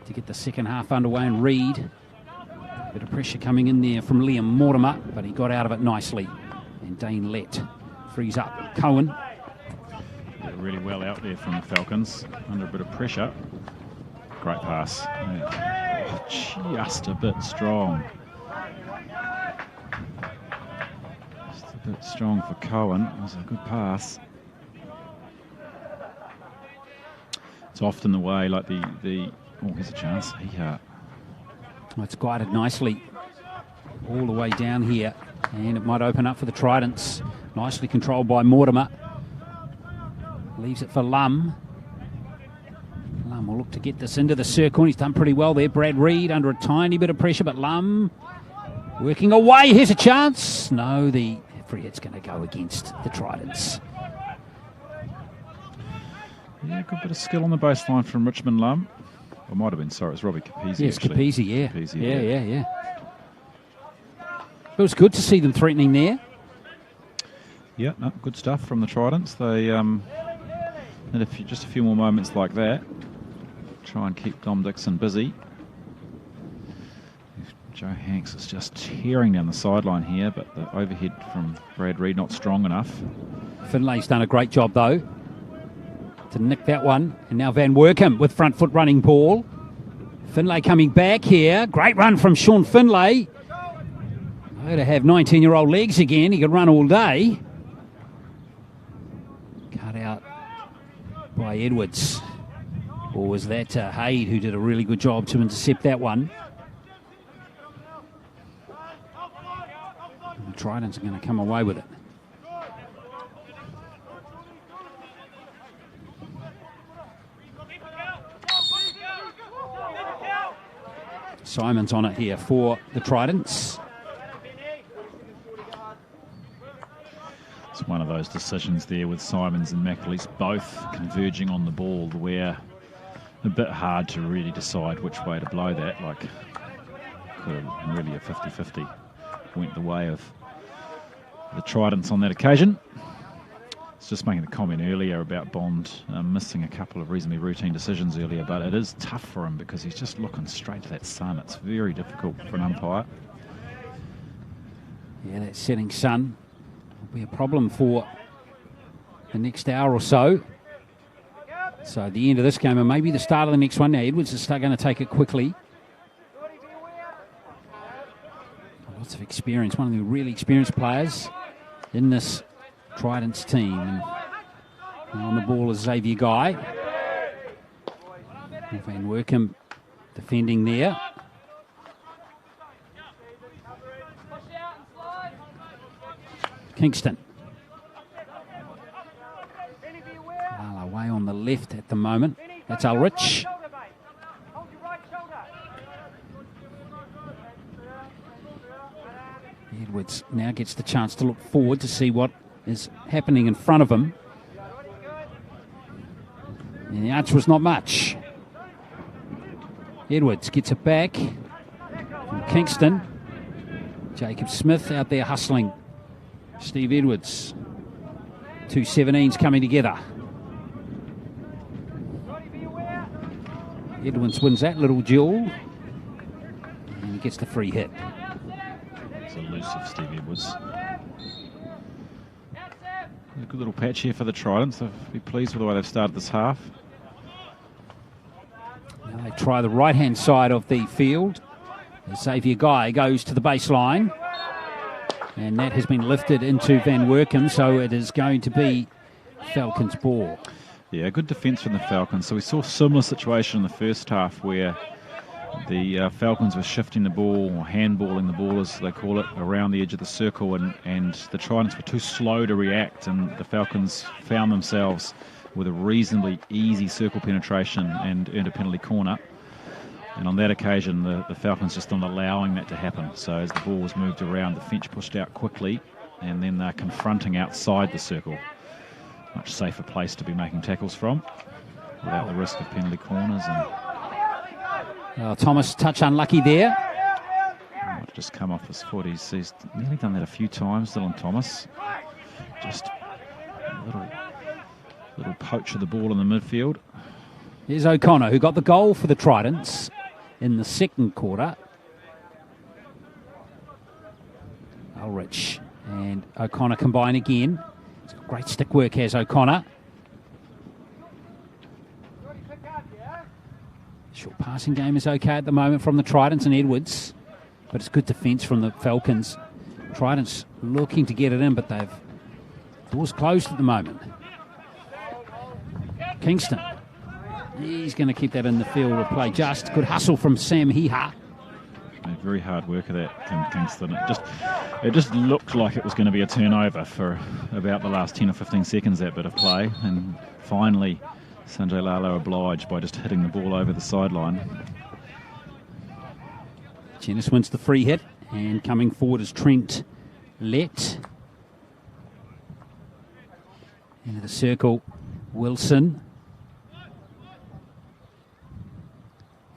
to get the second half underway, and Reed. A bit of pressure coming in there from Liam Mortimer, but he got out of it nicely. And Dane Lett frees up Cohen. Really well out there from the Falcons, under a bit of pressure. Great pass. Yeah. Just a bit strong. Just a bit strong for Cohen. It was a good pass. It's often the way, like oh, here's a chance. Well, it's guided nicely all the way down here, and it might open up for the Tridents. Nicely controlled by Mortimer. Leaves it for Lum. Lum will look to get this into the circle, and he's done pretty well there. Brad Reed under a tiny bit of pressure, but Lum working away. Here's a chance. No, the free hit's going to go against the Tridents. Yeah, good bit of skill on the baseline from Richmond Lum. It might have been, sorry, it was Robbie Capizzi. Yes, actually. Capizzi, yeah. Capizzi, yeah. It was good to see them threatening there. Yeah, no, good stuff from the Tridents. They had just a few more moments like that. Try and keep Dom Dixon busy. Joe Hanks is just tearing down the sideline here, but the overhead from Brad Reed not strong enough. Finlay's done a great job, though, to nick that one. And now Van Workum with front foot running ball. Finlay coming back here. Great run from Sean Finlay. Oh, to have 19-year-old legs again. He could run all day. Cut out by Edwards. Or was that Haid who did a really good job to intercept that one? The Tridents are going to come away with it. Simon's on it here for the Tridents. It's one of those decisions there with Simons and McAleese both converging on the ball where a bit hard to really decide which way to blow that. Like, could have really a 50-50 went the way of the Tridents on that occasion. I was just making the comment earlier about Bond missing a couple of reasonably routine decisions earlier, but it is tough for him because he's just looking straight to that sun. It's very difficult for an umpire. Yeah, that setting sun will be a problem for the next hour or so. So the end of this game and maybe the start of the next one. Now Edwards is going to take it quickly. Lots of experience, one of the really experienced players in this Tridents team. And on the ball is Xavier Guy. Van Workum defending there. Kingston. Well, away on the left at the moment. That's Ulrich. Edwards now gets the chance to look forward to see what is happening in front of him. And the arch was not much. Edwards gets it back from Kingston. Jacob Smith out there hustling. Steve Edwards. 2 17s coming together. Edwards wins that little duel. And he gets the free hit. It's elusive, Steve Edwards. A good little patch here for the Tridents. They'll be pleased with the way they've started this half. Now they try the right-hand side of the field. Xavier Guy goes to the baseline. And that has been lifted into Van Workum, so it is going to be Falcons' ball. Yeah, good defence from the Falcons. So we saw a similar situation in the first half where the Falcons were shifting the ball, or handballing the ball as they call it, around the edge of the circle, and the Tridents were too slow to react, and the Falcons found themselves with a reasonably easy circle penetration and earned a penalty corner. And on that occasion, the Falcons just not allowing that to happen. So as the ball was moved around, the Finch pushed out quickly, and then they're confronting outside the circle. Much safer place to be making tackles from, without the risk of penalty corners. And Thomas touch unlucky there. Might just come off his foot. He's nearly done that a few times, Dylan Thomas. Just a little poach of the ball in the midfield. Here's O'Connor, who got the goal for the Tridents in the second quarter. Ulrich and O'Connor combine again. It's got great stick work, has O'Connor. Short passing game is okay at the moment from the Tridents and Edwards, but it's good defence from the Falcons. Tridents looking to get it in, but doors closed at the moment. Kingston. He's going to keep that in the field of play just. Good hustle from Sam Hiha. Very hard work of that Kingston. It just looked like it was going to be a turnover for about the last 10 or 15 seconds, that bit of play. And finally, Sanjay Lalo obliged by just hitting the ball over the sideline. Genis wins the free hit, and coming forward is Trent Lett. Into the circle, Wilson.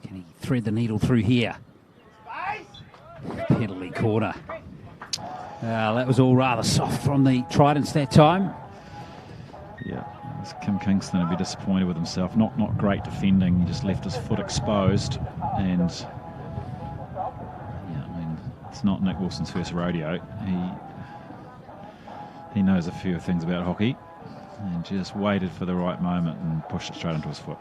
Can he thread the needle through here? Penalty corner. That was all rather soft from the Tridents that time. Yeah, Kim Kingston would be disappointed with himself. Not great defending. He just left his foot exposed, and yeah, I mean, it's not Nick Wilson's first rodeo. He knows a few things about hockey, and just waited for the right moment and pushed it straight into his foot.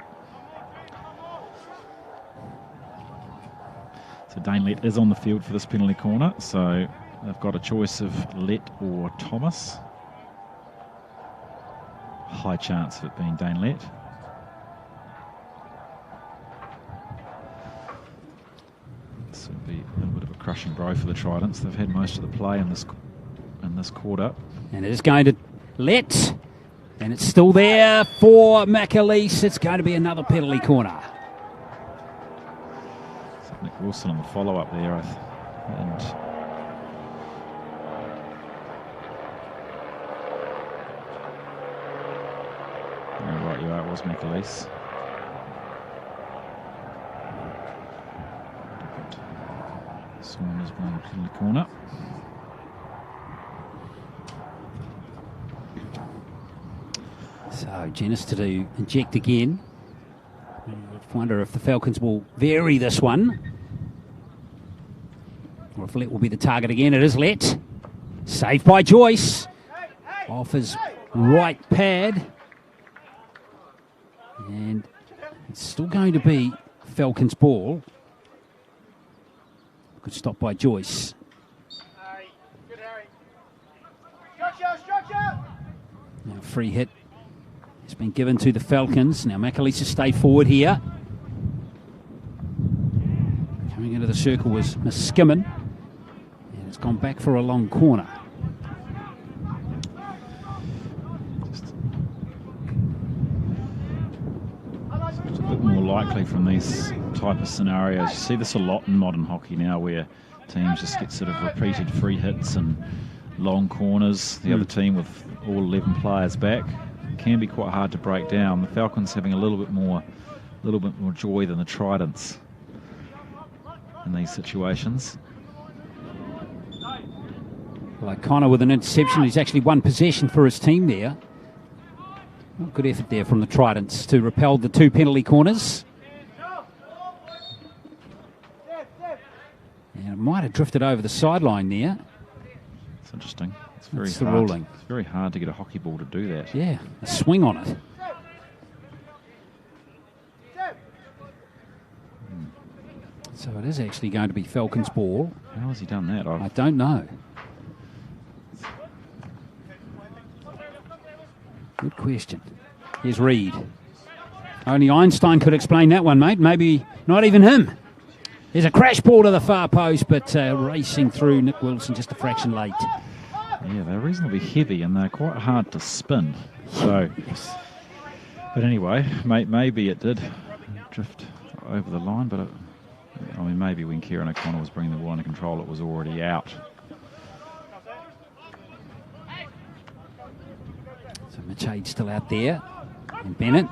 So Dane Lett is on the field for this penalty corner, so they've got a choice of Lett or Thomas. High chance of it being Dane Lett. This would be a bit of a crushing blow for the Tridents. They've had most of the play in this quarter. And it is going to Lett, and it's still there for McAleese. It's going to be another penalty corner. So Nick Wilson on the follow-up there, and right you are, it was McAleese. Swan is playing in the corner. So Gennister to inject again. I wonder if the Falcons will vary this one, or if Lett will be the target again. It is Lett. Saved by Joyce. Off his right pad. And it's still going to be Falcons' ball. Good stop by Joyce. Now free hit has been given to the Falcons. Now McAleese has stayed forward here. Coming into the circle was Miskimen. And it's gone back for a long corner. It's a bit more likely from these type of scenarios. You see this a lot in modern hockey now, where teams just get sort of repeated free hits and long corners. The other team with all 11 players back. It can be quite hard to break down. The Falcons having a little bit more joy than the Tridents in these situations. Well, O'Connor with an interception. He's actually won possession for his team there. Well, good effort there from the Tridents to repel the two penalty corners. And it might have drifted over the sideline there. It's interesting. It's very That's the hard. ruling. It's very hard to get a hockey ball to do that. Yeah, a swing on it. So it is actually going to be Falcons' ball. How has he done that? I don't know. Good question. Here's Reed. Only Einstein could explain that one, mate. Maybe not even him. There's a crash ball to the far post, but racing through Nick Wilson just a fraction late. Yeah, they're reasonably heavy and they're quite hard to spin. So, but anyway, maybe it did drift over the line, but I mean, maybe when Kieran O'Connor was bringing the ball under control, it was already out. So Mitch Hade's still out there. And Bennett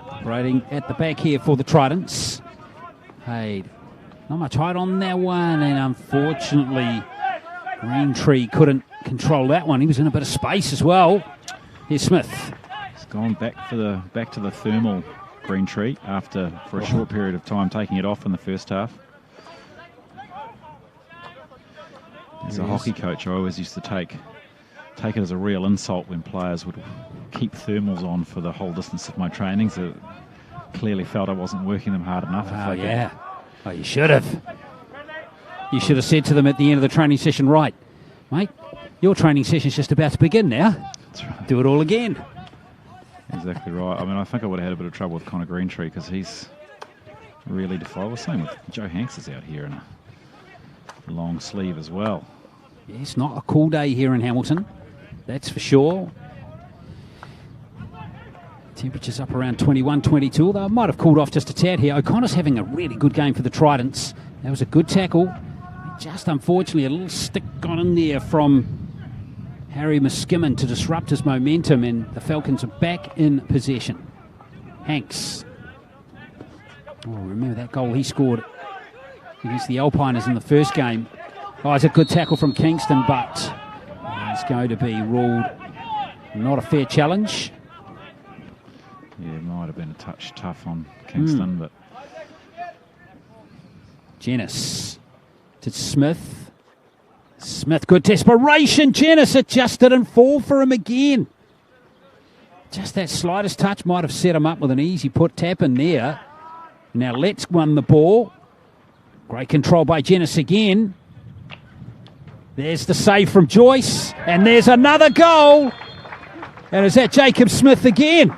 operating at the back here for the Tridents. Hade, not much height on that one, and unfortunately Greentree couldn't control that one. He was in a bit of space as well. Here's Smith. He's gone back to the thermal, Greentree, for a short period of time taking it off in the first half. As a hockey coach, I always used to take it as a real insult when players would keep thermals on for the whole distance of my trainings. It clearly felt I wasn't working them hard enough. Oh, yeah. Oh, you should have. You should have said to them at the end of the training session, right, mate, your training session's just about to begin now. That's right. Do it all again. Exactly right. I mean, I think I would have had a bit of trouble with Connor Greentree because he's really defiled. Same with Joe Hanks is out here in a long sleeve as well. Yeah, it's not a cool day here in Hamilton, that's for sure. Temperatures up around 21, 22, although it might have cooled off just a tad here. O'Connor's having a really good game for the Tridents. That was a good tackle. Just unfortunately a little stick got in there from Harry Miskimen to disrupt his momentum, and the Falcons are back in possession. Hanks. Oh, remember that goal he scored against the Alpiners in the first game. Oh, it's a good tackle from Kingston, but it's going to be ruled not a fair challenge. Yeah, it might have been a touch tough on Kingston, but... Jenis to Smith. Smith, good desperation. Jenis, it just didn't fall for him again. Just that slightest touch might have set him up with an easy put tap in there. Now Let's won the ball. Great control by Jenis again. There's the save from Joyce, and there's another goal. And is that Jacob Smith again?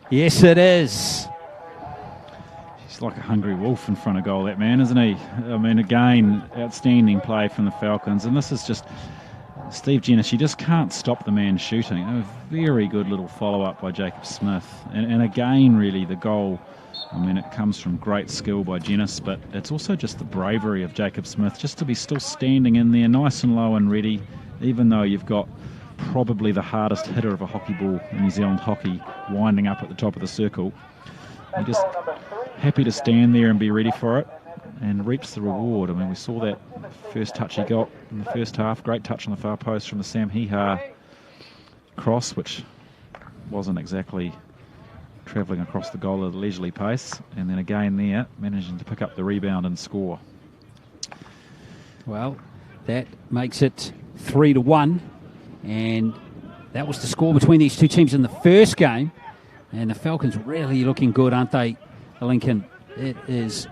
Yes, it is. He's like a hungry wolf in front of goal, that man, isn't he? I mean, again, outstanding play from the Falcons. And this is just Steve Jenis. You just can't stop the man shooting. A very good little follow-up by Jacob Smith. And again, really, the goal, I mean, it comes from great skill by Jenis, but it's also just the bravery of Jacob Smith, just to be still standing in there, nice and low and ready, even though you've got probably the hardest hitter of a hockey ball in New Zealand hockey winding up at the top of the circle. You're just happy to stand there and be ready for it and reaps the reward. I mean, we saw that first touch he got in the first half. Great touch on the far post from the Sam Hiha cross, which wasn't exactly travelling across the goal at a leisurely pace. And then again there, managing to pick up the rebound and score. Well, that makes it 3-1. And that was the score between these two teams in the first game. And the Falcons really looking good, aren't they, Lincoln? It is.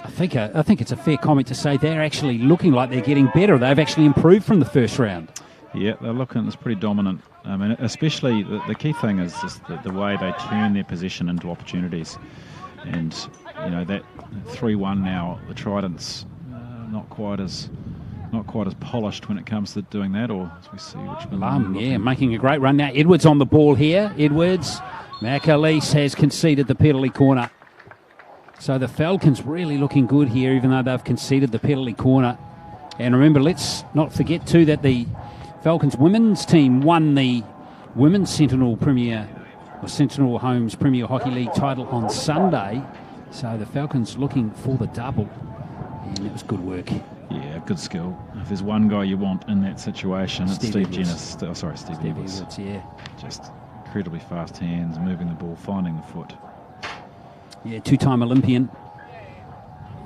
I think it's a fair comment to say they're actually looking like they're getting better. They've actually improved from the first round. Yeah, they're looking. It's pretty dominant. I mean, especially the key thing is just the way they turn their possession into opportunities. And you know that 3-1 now. The Tridents not quite as polished when it comes to doing that, or as we see Richmond. Yeah, making a great run now. Edwards on the ball here. Edwards. McAleese has conceded the penalty corner. So the Falcons really looking good here, even though they've conceded the penalty corner. And remember, let's not forget too that the Falcons women's team won the Women's Sentinel Homes Premier Hockey League title on Sunday. So the Falcons looking for the double. And it was good work. Yeah, good skill. If there's one guy you want in that situation, it's Steve Jenis. Steve Edwards. Yeah. Just incredibly fast hands, moving the ball, finding the foot. Yeah, two-time Olympian,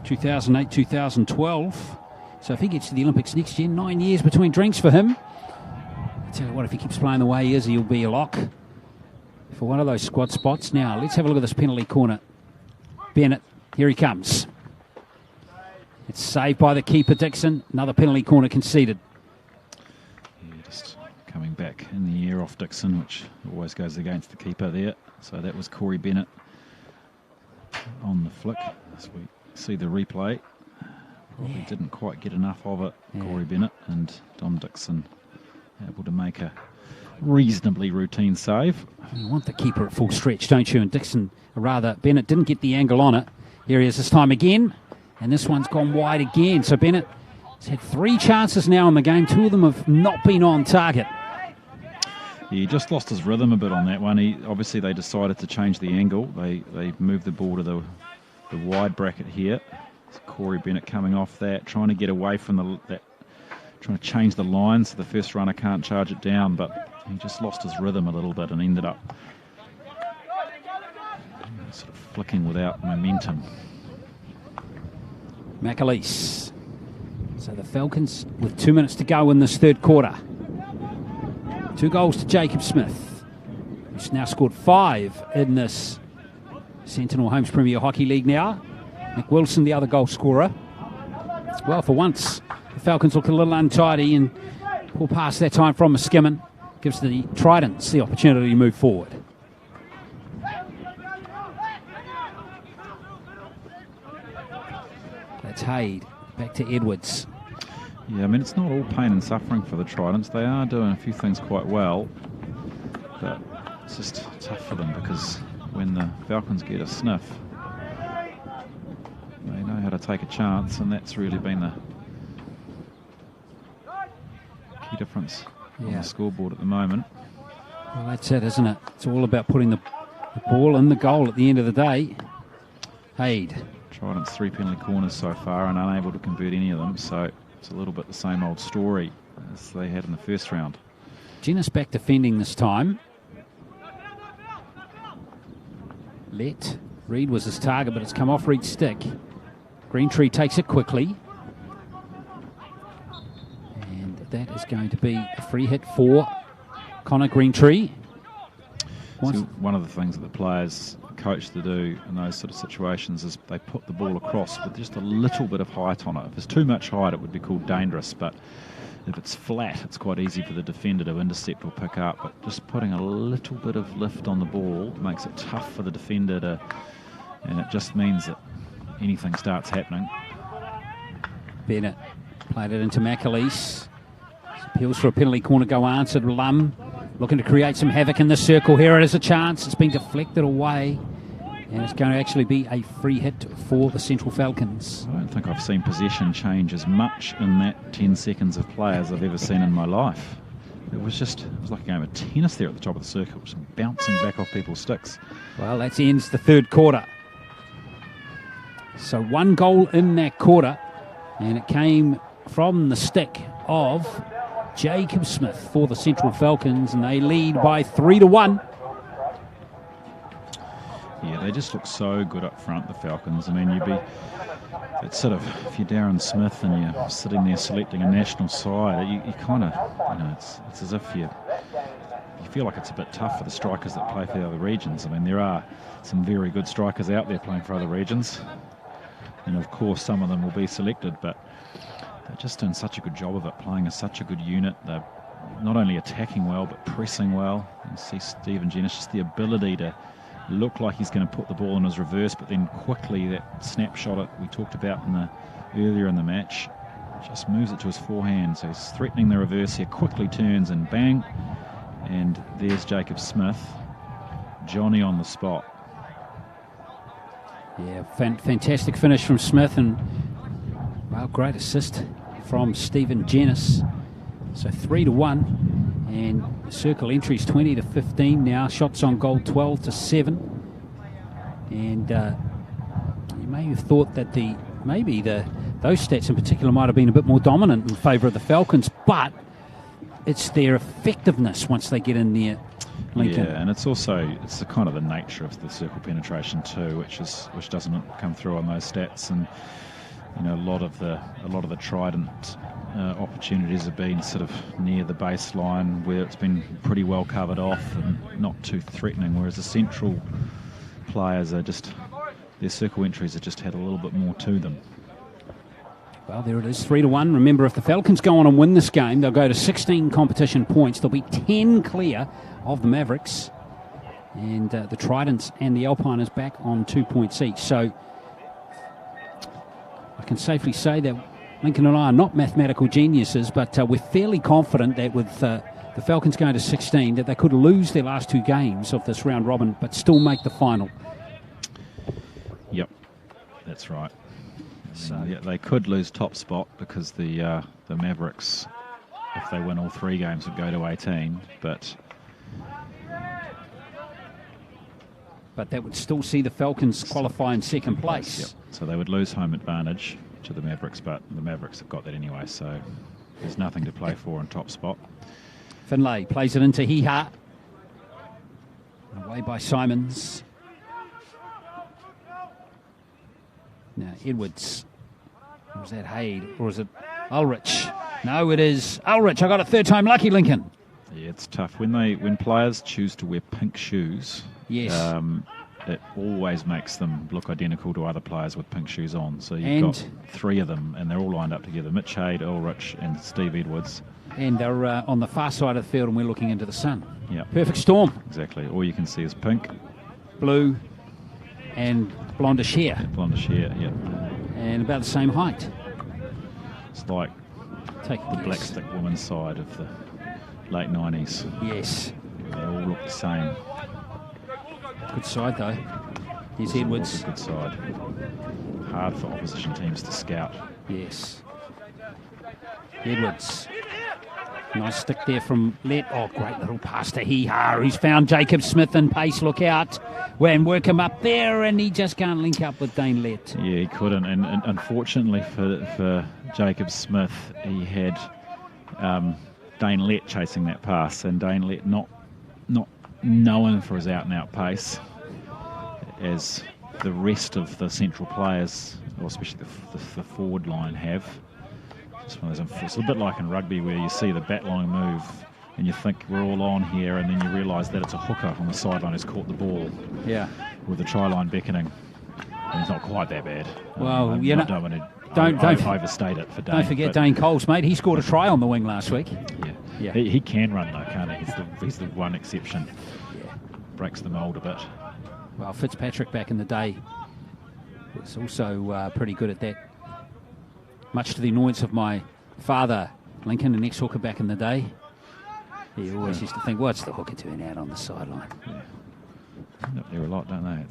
2008, 2012. So if he gets to the Olympics next year, 9 years between drinks for him. I tell you what, if he keeps playing the way he is, he'll be a lock for one of those squad spots. Now, let's have a look at this penalty corner. Bennett, here he comes. It's saved by the keeper, Dixon. Another penalty corner conceded. Yeah, just coming back in the air off Dixon, which always goes against the keeper there. So that was Corey Bennett on the flick. As we see the replay, probably didn't quite get enough of it, Corey Bennett, and Dom Dixon able to make a reasonably routine save. You want the keeper at full stretch, don't you? And Dixon, or rather Bennett, didn't get the angle on it. Here he is this time again. And this one's gone wide again. So Bennett has had 3 chances now in the game. 2 of them have not been on target. He just lost his rhythm a bit on that one. Obviously they decided to change the angle. They moved the ball to the wide bracket here. So Corey Bennett coming off that, trying to get away from trying to change the line so the first runner can't charge it down. But he just lost his rhythm a little bit and ended up sort of flicking without momentum. McAleese. So the Falcons with 2 minutes to go in this third quarter. 2 goals to Jacob Smith, who's now scored 5 in this Sentinel Homes Premier Hockey League now. Nick Wilson, the other goal scorer. Well, for once, the Falcons look a little untidy and pull past that time from Skimmon. Gives the Tridents the opportunity to move forward. That's Haid. Back to Edwards. Yeah, I mean, it's not all pain and suffering for the Tridents. They are doing a few things quite well, but it's just tough for them because when the Falcons get a sniff, they know how to take a chance, and that's really been the key difference on the scoreboard at the moment. Well, that's it, isn't it? It's all about putting the ball in the goal at the end of the day. Haid. Tridents 3 penalty corners so far and unable to convert any of them, so it's a little bit the same old story as they had in the first round. Genus back defending this time. Reed was his target, but it's come off Reed's stick. Greentree takes it quickly. And that is going to be a free hit for Connor Greentree. So one of the things that the players coach to do in those sort of situations is they put the ball across with just a little bit of height on it. If there's too much height, it would be called dangerous, but if it's flat, it's quite easy for the defender to intercept or pick up. But just putting a little bit of lift on the ball makes it tough for the defender to, and it just means that anything starts happening. Bennett played it into McAleese. Appeals for a penalty corner go answered. Lum looking to create some havoc in the circle. Here it is a chance. It's been deflected away. And it's going to actually be a free hit for the Central Falcons. I don't think I've seen possession change as much in that 10 seconds of play as I've ever seen in my life. It was like a game of tennis there at the top of the circle, just bouncing back off people's sticks. Well, that ends the third quarter. So 1 goal in that quarter, and it came from the stick of Jacob Smith for the Central Falcons, and they lead by 3-1. Yeah, they just look so good up front, the Falcons. I mean, it's sort of, if you're Darren Smith and you're sitting there selecting a national side, you kind of, it's as if you feel like it's a bit tough for the strikers that play for the other regions. I mean, there are some very good strikers out there playing for other regions. And of course, some of them will be selected, but they're just doing such a good job of it, playing as such a good unit. They're not only attacking well, but pressing well. You see Stephen Genus, just the ability to look like he's going to put the ball in his reverse, but then quickly that snapshot it we talked about earlier in the match, just moves it to his forehand. So he's threatening the reverse here, quickly turns and bang. And there's Jacob Smith, Johnny on the spot. Yeah, fantastic finish from Smith, and well, great assist from Stephen Genus. So 3-1. And circle entries 20-15 now. Shots on goal 12-7. And you may have thought that those stats in particular might have been a bit more dominant in favour of the Falcons, but it's their effectiveness once they get in there, Lincoln. Yeah, and it's the kind of the nature of the circle penetration too, which doesn't come through on those stats. And a lot of the Trident opportunities have been sort of near the baseline where it's been pretty well covered off and not too threatening, whereas the Central players their circle entries have just had a little bit more to them. Well, there it is, 3-1. Remember, if the Falcons go on and win this game, they'll go to 16 competition points. They'll be 10 clear of the Mavericks, and the Tridents and the Alpiners back on 2 points each. So I can safely say that Lincoln and I are not mathematical geniuses, but we're fairly confident that with the Falcons going to 16, that they could lose their last 2 games of this round robin, but still make the final. Yep, that's right. So yeah, they could lose top spot because the Mavericks, if they win all 3 games, would go to 18. But that would still see the Falcons qualify in second place. Yep. So they would lose home advantage to the Mavericks, but the Mavericks have got that anyway, so there's nothing to play for in top spot. Finlay plays it into Hiha. Away by Simons. Now Edwards. Or was that Haid? Or is it Ulrich? No, it is Ulrich. I got it third time lucky, Lincoln. Yeah, it's tough. When players choose to wear pink shoes, yes, it always makes them look identical to other players with pink shoes on. So you've got 3 of them, and they're all lined up together. Mitch Haid, Ulrich, and Steve Edwards. And they're on the far side of the field, and we're looking into the sun. Yeah, perfect storm. Exactly. All you can see is pink, blue, and blondish hair. Yeah, blondish hair, yeah. And about the same height. It's like the black stick woman's side of the late 90s. Yes. They all look the same. Good side, though. Here's Edwards. Good side. Hard for opposition teams to scout. Yes. Edwards. Nice stick there from Let. Oh, great little pass to Hee-Ha, who's found Jacob Smith in pace. Look out. And work him up there, and he just can't link up with Dane Let. Yeah, he couldn't. And unfortunately for Jacob Smith, he had Dane Let chasing that pass, and Dane Let not known for his out-and-out pace, as the rest of the central players, or especially the forward line, have. It's a bit like in rugby where you see the bat line move and you think we're all on here, and then you realise that it's a hooker on the sideline who's caught the ball. Yeah. With the try line beckoning. And it's not quite that bad. Well, I don't want to overstate it for Dane. Don't forget Dane Coles, mate. He scored a try on the wing last week. Yeah. He can run though, can't he? He's the one exception. Yeah. Breaks the mould a bit. Well, Fitzpatrick back in the day was also pretty good at that. Much to the annoyance of my father, Lincoln, an ex-hooker back in the day. He always used to think, what's the hooker doing out on the sideline? Yeah. End up there a lot, don't they?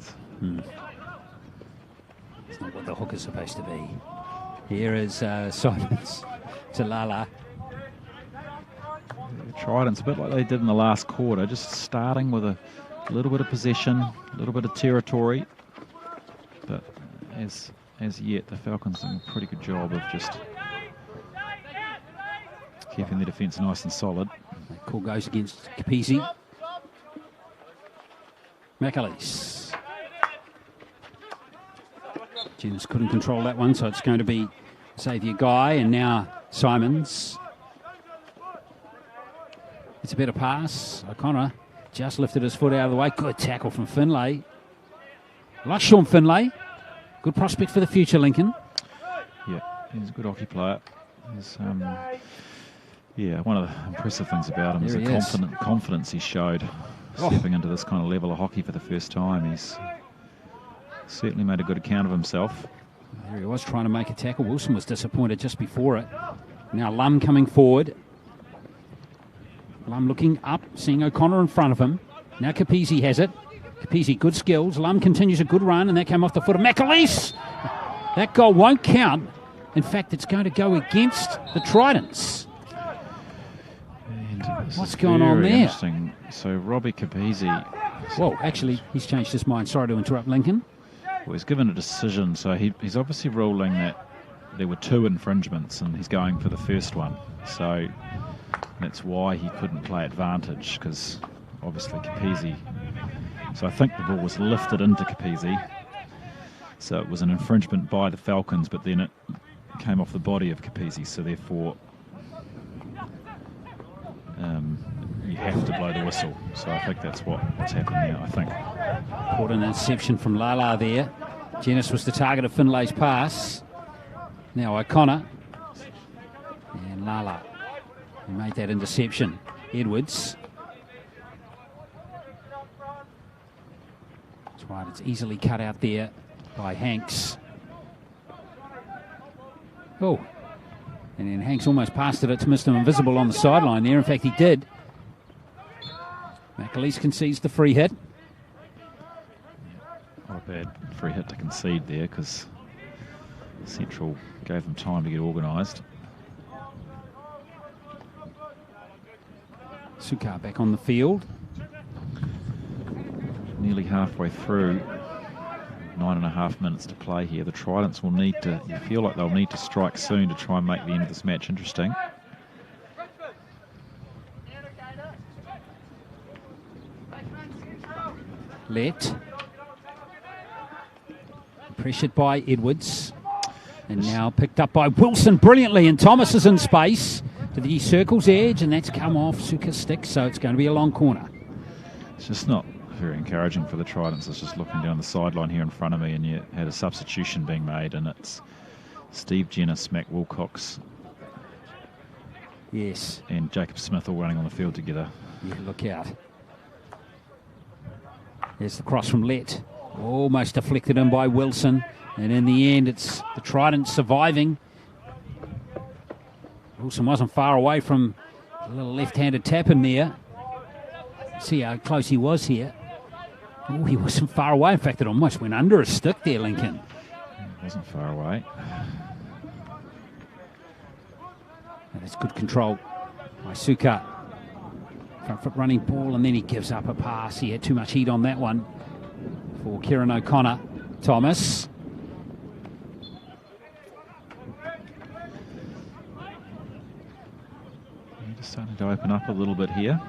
It's not what the hooker's supposed to be. Here is Simons to Lala. Tridents, a bit like they did in the last quarter, just starting with a little bit of possession, a little bit of territory. But as yet, the Falcons doing a pretty good job of just keeping the defence nice and solid. That call goes against Capizzi. McAleese. Jennings couldn't control that one, so it's going to be Xavier Guy, and now Simons. It's a better pass. O'Connor just lifted his foot out of the way. Good tackle from Finlay. I like Sean Finlay. Good prospect for the future, Lincoln. Yeah, he's a good hockey player. He's, one of the impressive things about him is the confidence he showed stepping into this kind of level of hockey for the first time. He's certainly made a good account of himself. There he was trying to make a tackle. Wilson was disappointed just before it. Now Lum coming forward. Lum looking up, seeing O'Connor in front of him. Now Capizzi has it. Capizzi, good skills. Lum continues a good run, and that came off the foot of McAleese. That goal won't count. In fact, it's going to go against the Tridents. What's going on there? Interesting. So Robbie Capizzi. Whoa, actually, he's changed his mind. Sorry to interrupt, Lincoln. Well, he's given a decision, so he's obviously ruling that there were 2 infringements, and he's going for the first one. So that's why he couldn't play advantage, because obviously Capizzi. So I think the ball was lifted into Capizzi. So it was an infringement by the Falcons, but then it came off the body of Capizzi. So therefore, you have to blow the whistle. So I think that's what's happened now, I think. Caught an interception from Lala there. Jennings was the target of Finlay's pass. Now O'Connor. And Lala, who made that interception. Edwards. That's right, it's easily cut out there by Hanks. Oh. And then Hanks almost passed it. It's Mr. Invisible on the sideline there. In fact, he did. McAleese concedes the free hit. Not a bad free hit to concede there, because Central gave them time to get organised. Sukar back on the field. Nearly halfway through, 9.5 minutes to play here. The Tridents will need to, you feel like they'll need to strike soon to try and make the end of this match interesting. Let. Pressured by Edwards. And now picked up by Wilson brilliantly, and Thomas is in space to the circle's edge, and that's come off Suka's stick, so it's going to be a long corner. It's just not very encouraging for the Tridents. It's just looking down the sideline here in front of me, and you had a substitution being made, and it's Steve Jennings, Mac Wilcox, yes, and Jacob Smith all running on the field together. Yeah, look out. There's the cross from Let. Almost deflected in by Wilson. And in the end, it's the Tridents surviving. Wilson wasn't far away from a little left-handed tap in there. See how close he was here. Oh, he wasn't far away. In fact, it almost went under a stick there, Lincoln. It wasn't far away. And it's good control by Suka, front foot running ball, and then he gives up a pass. He had too much heat on that one for Kieran O'Connor. Thomas. Just starting to open up a little bit here.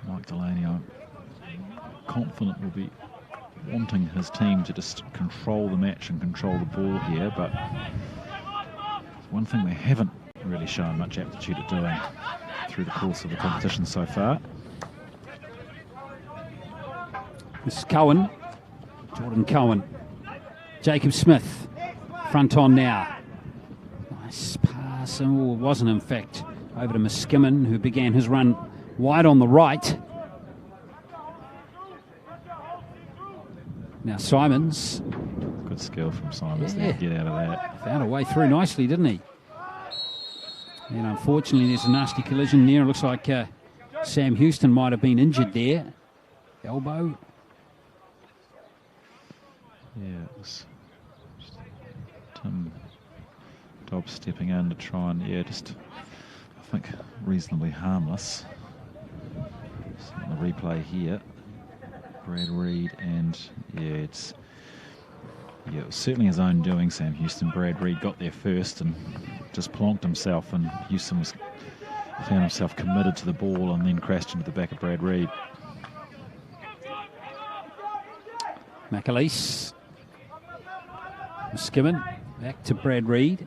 Mike Delaney, I'm confident will be wanting his team to just control the match and control the ball here, but one thing they haven't really shown much aptitude at doing through the course of the competition so far. This is Cohen, Jordan Cohen. Jacob Smith, front on now. Nice pass, oh, it wasn't in fact, over to Muskimin, who began his run wide on the right. Now Simons. Good skill from Simons there to get out of that. Found a way through nicely, didn't he? And unfortunately there's a nasty collision there. It looks like Sam Houston might have been injured there. Elbow. Yeah, it was Tim Dobbs stepping in to try and, just, I think, reasonably harmless. So on the replay here, Brad Reed, and it was certainly his own doing, Sam Houston. Brad Reed got there first and just plonked himself, and Houston found himself committed to the ball and then crashed into the back of Brad Reed. McAleese. Muskimin back to Brad Reed.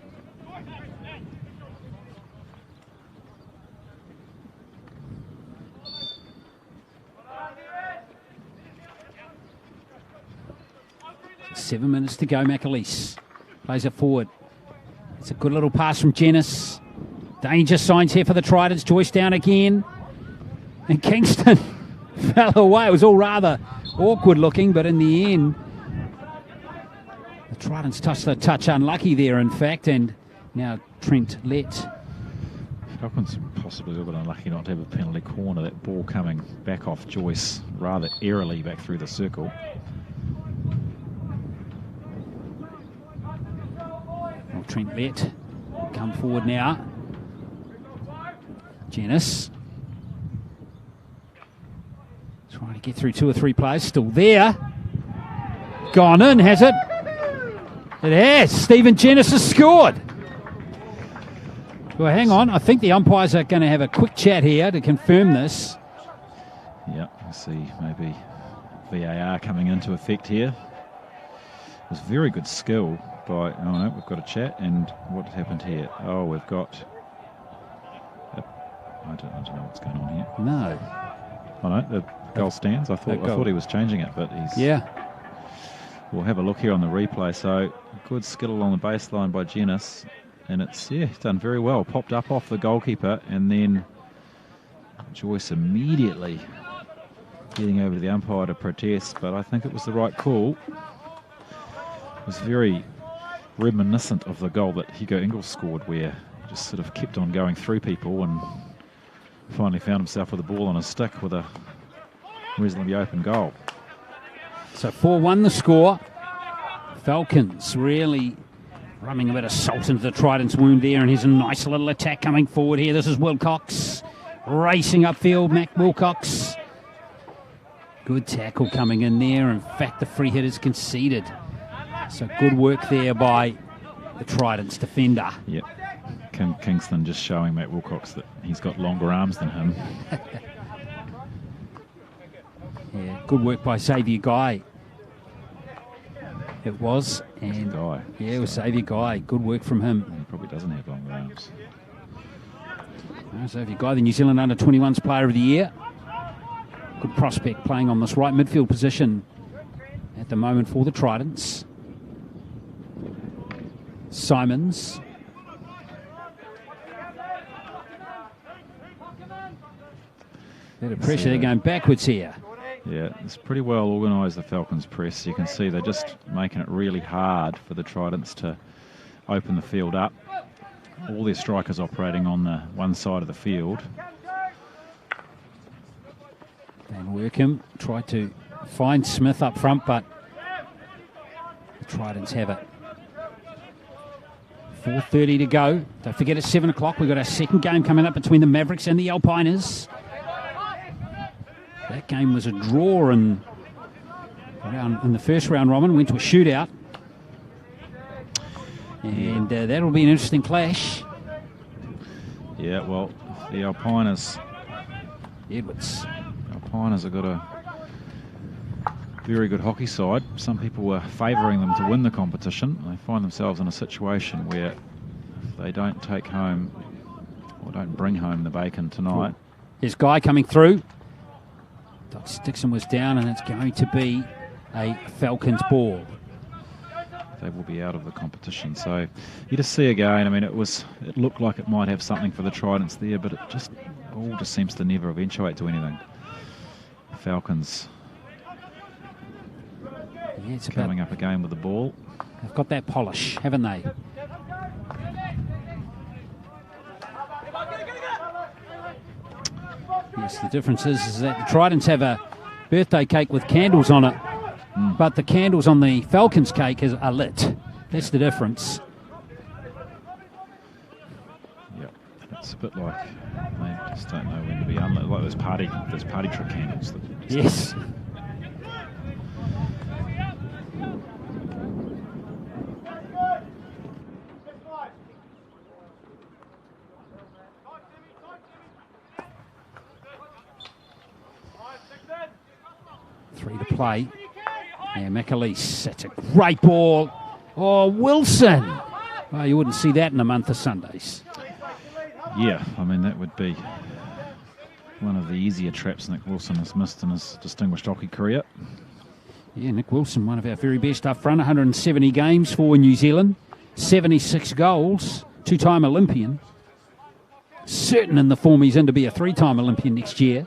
Seven minutes to go. McAleese plays it forward. It's a good little pass from Jenis. Danger signs here for the Tridents. Joyce down again. And Kingston fell away. It was all rather awkward looking, but in the end, the Tridents touched the touch unlucky there, in fact, and now Trent Lett. Falcons possibly a little bit unlucky not to have a penalty corner. That ball coming back off Joyce rather airily back through the circle. Well, Trent Lett come forward now. Jenis trying to get through two or three players. Still there. Gone in, has it? It has. Stephen Jenis has scored. Well, hang on. I think the umpires are going to have a quick chat here to confirm this. Yeah, I see maybe VAR coming into effect here. It was very good skill by... Oh, no, we've got a chat. And what happened here? Oh, we've got... I don't know what's going on here. No. Oh, no, the goal stands. I thought he was changing it, but he's... Yeah. We'll have a look here on the replay. So, good skill along the baseline by Jenis. And it's, he's done very well. Popped up off the goalkeeper, and then Joyce immediately getting over to the umpire to protest, but I think it was the right call. It was very reminiscent of the goal that Hugo Ingles scored, where he just sort of kept on going through people and finally found himself with the ball on his stick with a reasonably open goal. So 4-1 the score. Falcons really rubbing a bit of salt into the Tridents' wound there, and here's a nice little attack coming forward here. This is Wilcox racing upfield. Mac Wilcox. Good tackle coming in there. In fact, the free hit is conceded. So good work there by the Tridents defender. Yep. Kingston just showing Matt Wilcox that he's got longer arms than him. Yeah, good work by Xavier Guy. It was. And Guy. Yeah, it was Xavier Guy. Good work from him. He probably doesn't have longer arms. Xavier Guy, the New Zealand Under-21s Player of the Year. Good prospect playing on this right midfield position at the moment for the Tridents. Simons. Bit of pressure, they're going backwards here. Yeah, it's pretty well organised, the Falcons press. You can see they're just making it really hard for the Tridents to open the field up. All their strikers operating on the one side of the field. Van Workham tried to find Smith up front, but the Tridents have it. 4:30 to go. Don't forget it's 7 o'clock. We've got our second game coming up between the Mavericks and the Alpiners. That game was a draw in the first round, Robin. Went to a shootout. And that'll be an interesting clash. Yeah, well, the Alpiners... Edwards. Alpiners have got a very good hockey side. Some people were favouring them to win the competition. They find themselves in a situation where if they don't take home or don't bring home the bacon tonight... Here's Guy coming through. Doc Dixon was down, and it's going to be a Falcons ball. They will be out of the competition. So you just see again, I mean, it looked like it might have something for the Tridents there, but it all just seems to never eventuate to anything. Falcons it's coming up again with the ball. They've got that polish, haven't they? Yes, the difference is that the Tridents have a birthday cake with candles on it, but the candles on the Falcons cake are lit. That's the difference. Yep, it's a bit like they just don't know when to be unlit. Like those party trick candles. Yes. Three to play. And McAleese, that's a great ball. Oh, Wilson. Well, you wouldn't see that in a month of Sundays. Yeah, I mean, that would be one of the easier traps Nick Wilson has missed in his distinguished hockey career. Yeah, Nick Wilson, one of our very best up front, 170 games for New Zealand, 76 goals, two-time Olympian. Certain in the form he's in to be a three-time Olympian next year.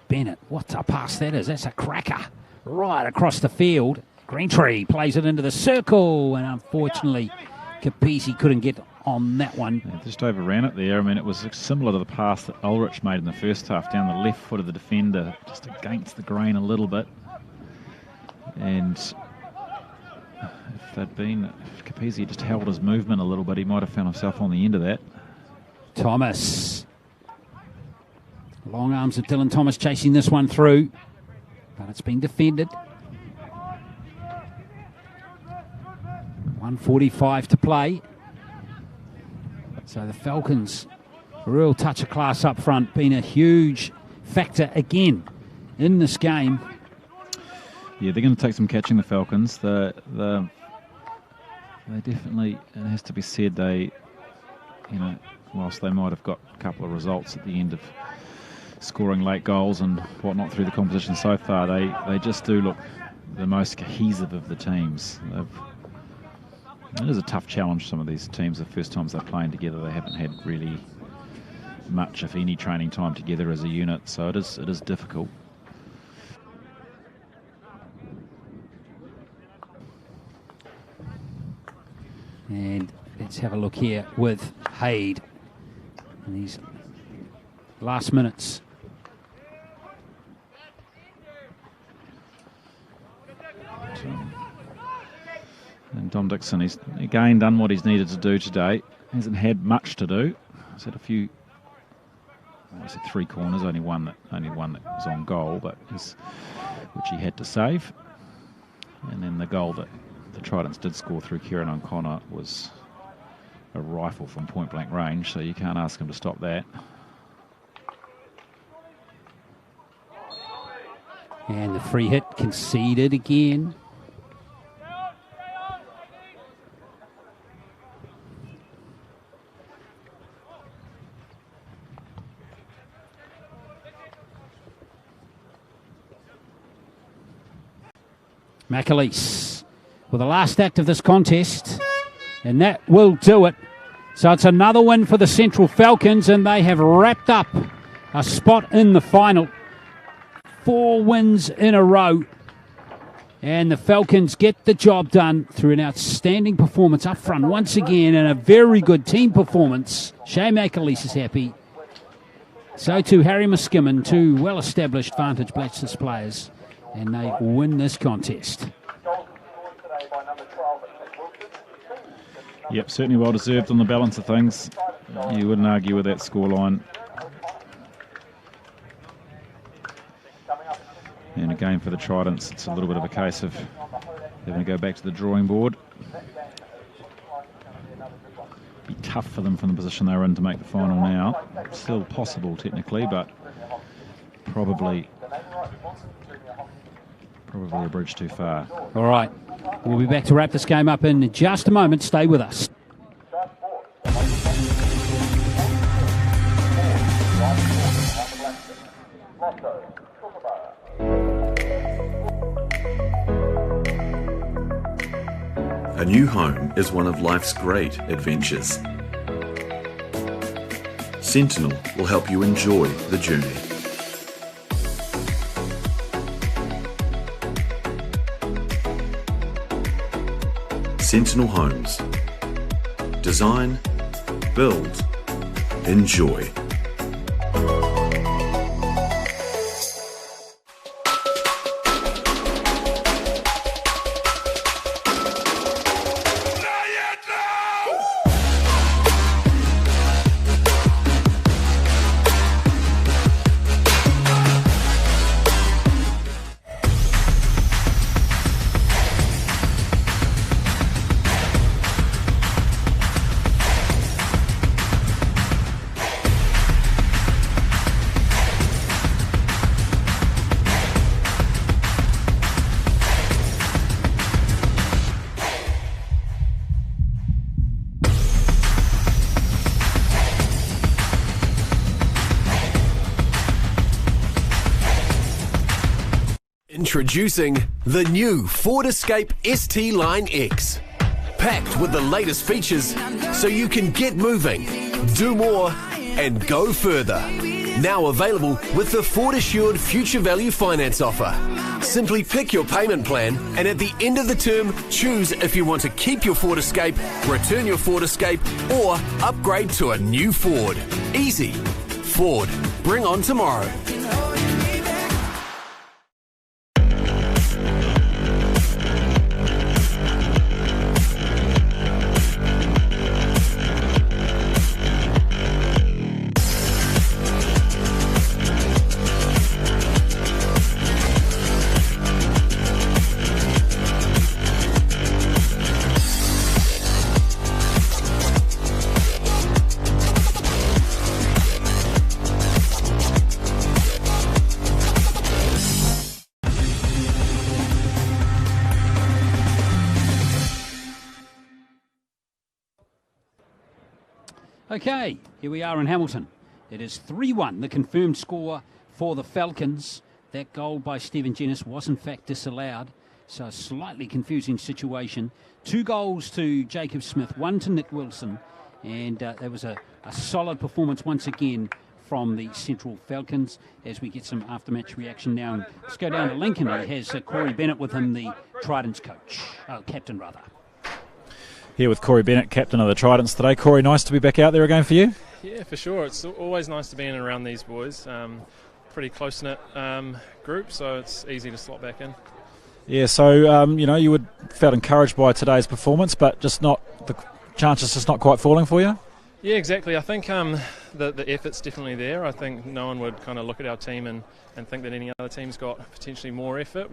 Bennett, what a pass that is. That's a cracker. Right across the field. Greentree plays it into the circle, and unfortunately, Capizzi couldn't get on that one. Yeah, just overran it there. I mean, it was similar to the pass that Ulrich made in the first half, down the left foot of the defender, just against the grain a little bit. And if Capizzi just held his movement a little bit, he might have found himself on the end of that. Thomas. Long arms of Dylan Thomas chasing this one through, but it's been defended. 1:45 to play. So the Falcons, a real touch of class up front, been a huge factor again in this game. Yeah, they're going to take some catching, the Falcons. They definitely, it has to be said, whilst they might have got a couple of results at the end of scoring late goals and whatnot through the competition so far, they just do look the most cohesive of the teams. It is a tough challenge, some of these teams. The first times they're playing together, they haven't had really much, if any, training time together as a unit, so it is difficult. And let's have a look here with Haid in these last minutes. And Dom Dixon, he's again done what he's needed to do today. He hasn't had much to do. He's had a few, I said 3 corners, only one that was on goal, but which he had to save. And then the goal that the Tridents did score through Kieran O'Connor was a rifle from point blank range, so you can't ask him to stop that. And the free hit conceded again. McAleese with the last act of this contest, and that will do it. So it's another win for the Central Falcons, and they have wrapped up a spot in the final. 4 wins in a row, and the Falcons get the job done through an outstanding performance up front once again, and a very good team performance. Shea McAleese is happy. So too Harry Muskimen, 2 well-established Vantage Blacksmiths players, and they win this contest. Yep, certainly well deserved on the balance of things. You wouldn't argue with that scoreline. And again for the Tridents, it's a little bit of a case of having to go back to the drawing board. Be tough for them from the position they're in to make the final now. Still possible technically, but probably a bridge too far. All right, we'll be back to wrap this game up in just a moment. Stay with us. A new home is one of life's great adventures. Sentinel will help you enjoy the journey. Sentinel Homes. Design, build, enjoy. Introducing the new Ford Escape ST Line X. Packed with the latest features so you can get moving, do more, and go further. Now available with the Ford Assured Future Value Finance offer. Simply pick your payment plan and at the end of the term, choose if you want to keep your Ford Escape, return your Ford Escape, or upgrade to a new Ford. Easy. Ford. Bring on tomorrow. Okay, here we are in Hamilton. It is 3-1, the confirmed score for the Falcons. That goal by Stephen Jennis was in fact disallowed, so a slightly confusing situation. 2 goals to Jacob Smith, 1 to Nick Wilson, and there was a solid performance once again from the Central Falcons. As we get some after-match reaction now, let's go down to Lincoln. He has Corey Bennett with him, the Tridents captain rather. Here with Corey Bennett, captain of the Tridents today. Corey, nice to be back out there again for you. Yeah, for sure. It's always nice to be in and around these boys. Pretty close-knit group, so it's easy to slot back in. Yeah, so, you felt encouraged by today's performance, but just not the chances just not quite falling for you? Yeah, exactly. I think the effort's definitely there. I think no one would kind of look at our team and think that any other team's got potentially more effort.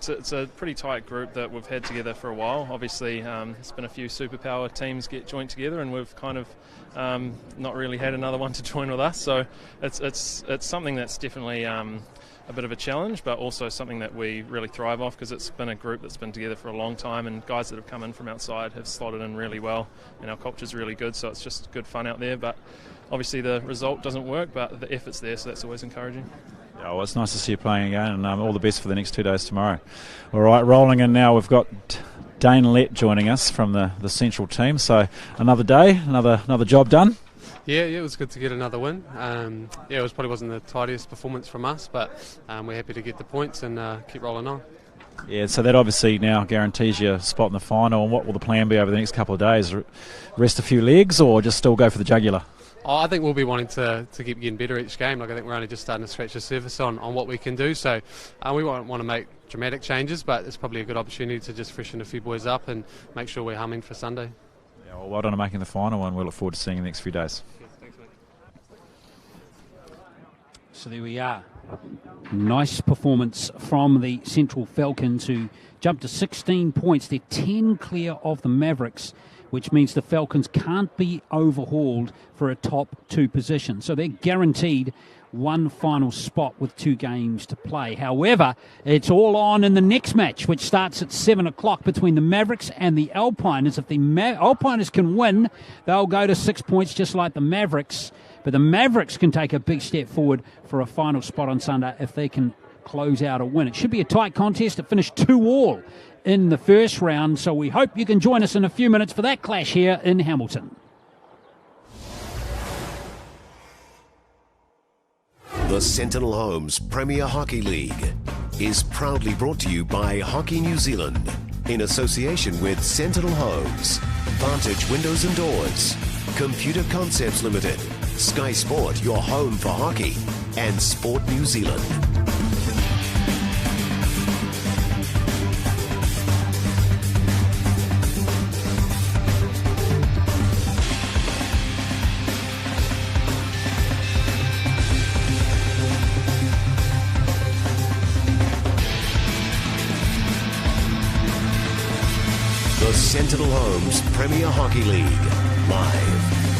It's a pretty tight group that we've had together for a while. Obviously, it's been a few superpower teams get joined together, and we've kind of not really had another one to join with us. So it's something that's definitely a bit of a challenge, but also something that we really thrive off because it's been a group that's been together for a long time, and guys that have come in from outside have slotted in really well, and our culture's really good. So it's just good fun out there. But obviously, the result doesn't work, but the effort's there, so that's always encouraging. Oh, well, it's nice to see you playing again, and all the best for the next 2 days tomorrow. All right, rolling in now, we've got Dane Lett joining us from the Central team. So another day, another job done. Yeah, it was good to get another win. It probably wasn't the tidiest performance from us, but we're happy to get the points and keep rolling on. Yeah, so that obviously now guarantees you a spot in the final. And what will the plan be over the next couple of days? Rest a few legs or just still go for the jugular? I think we'll be wanting to keep getting better each game. Like, I think we're only just starting to scratch the surface on what we can do. So we won't want to make dramatic changes, but it's probably a good opportunity to just freshen a few boys up and make sure we're humming for Sunday. Yeah, well done on making the final, and we'll look forward to seeing you the next few days. Thanks, mate. So there we are. Nice performance from the Central Falcons, who jumped to 16 points. They're 10 clear of the Mavericks, which means the Falcons can't be overhauled for a top 2 position. So they're guaranteed one final spot with 2 games to play. However, it's all on in the next match, which starts at 7 o'clock between the Mavericks and the Alpiners. If the Alpiners can win, they'll go to 6 points just like the Mavericks. But the Mavericks can take a big step forward for a final spot on Sunday if they can close out a win. It should be a tight contest. It finished 2-2 in the first round, so we hope you can join us in a few minutes for that clash here in Hamilton. The Sentinel Homes Premier Hockey League is proudly brought to you by Hockey New Zealand in association with Sentinel Homes, Vantage Windows and Doors, Computer Concepts Limited, Sky Sport, your home for hockey, and Sport New Zealand. The Sentinel Homes Premier Hockey League, live.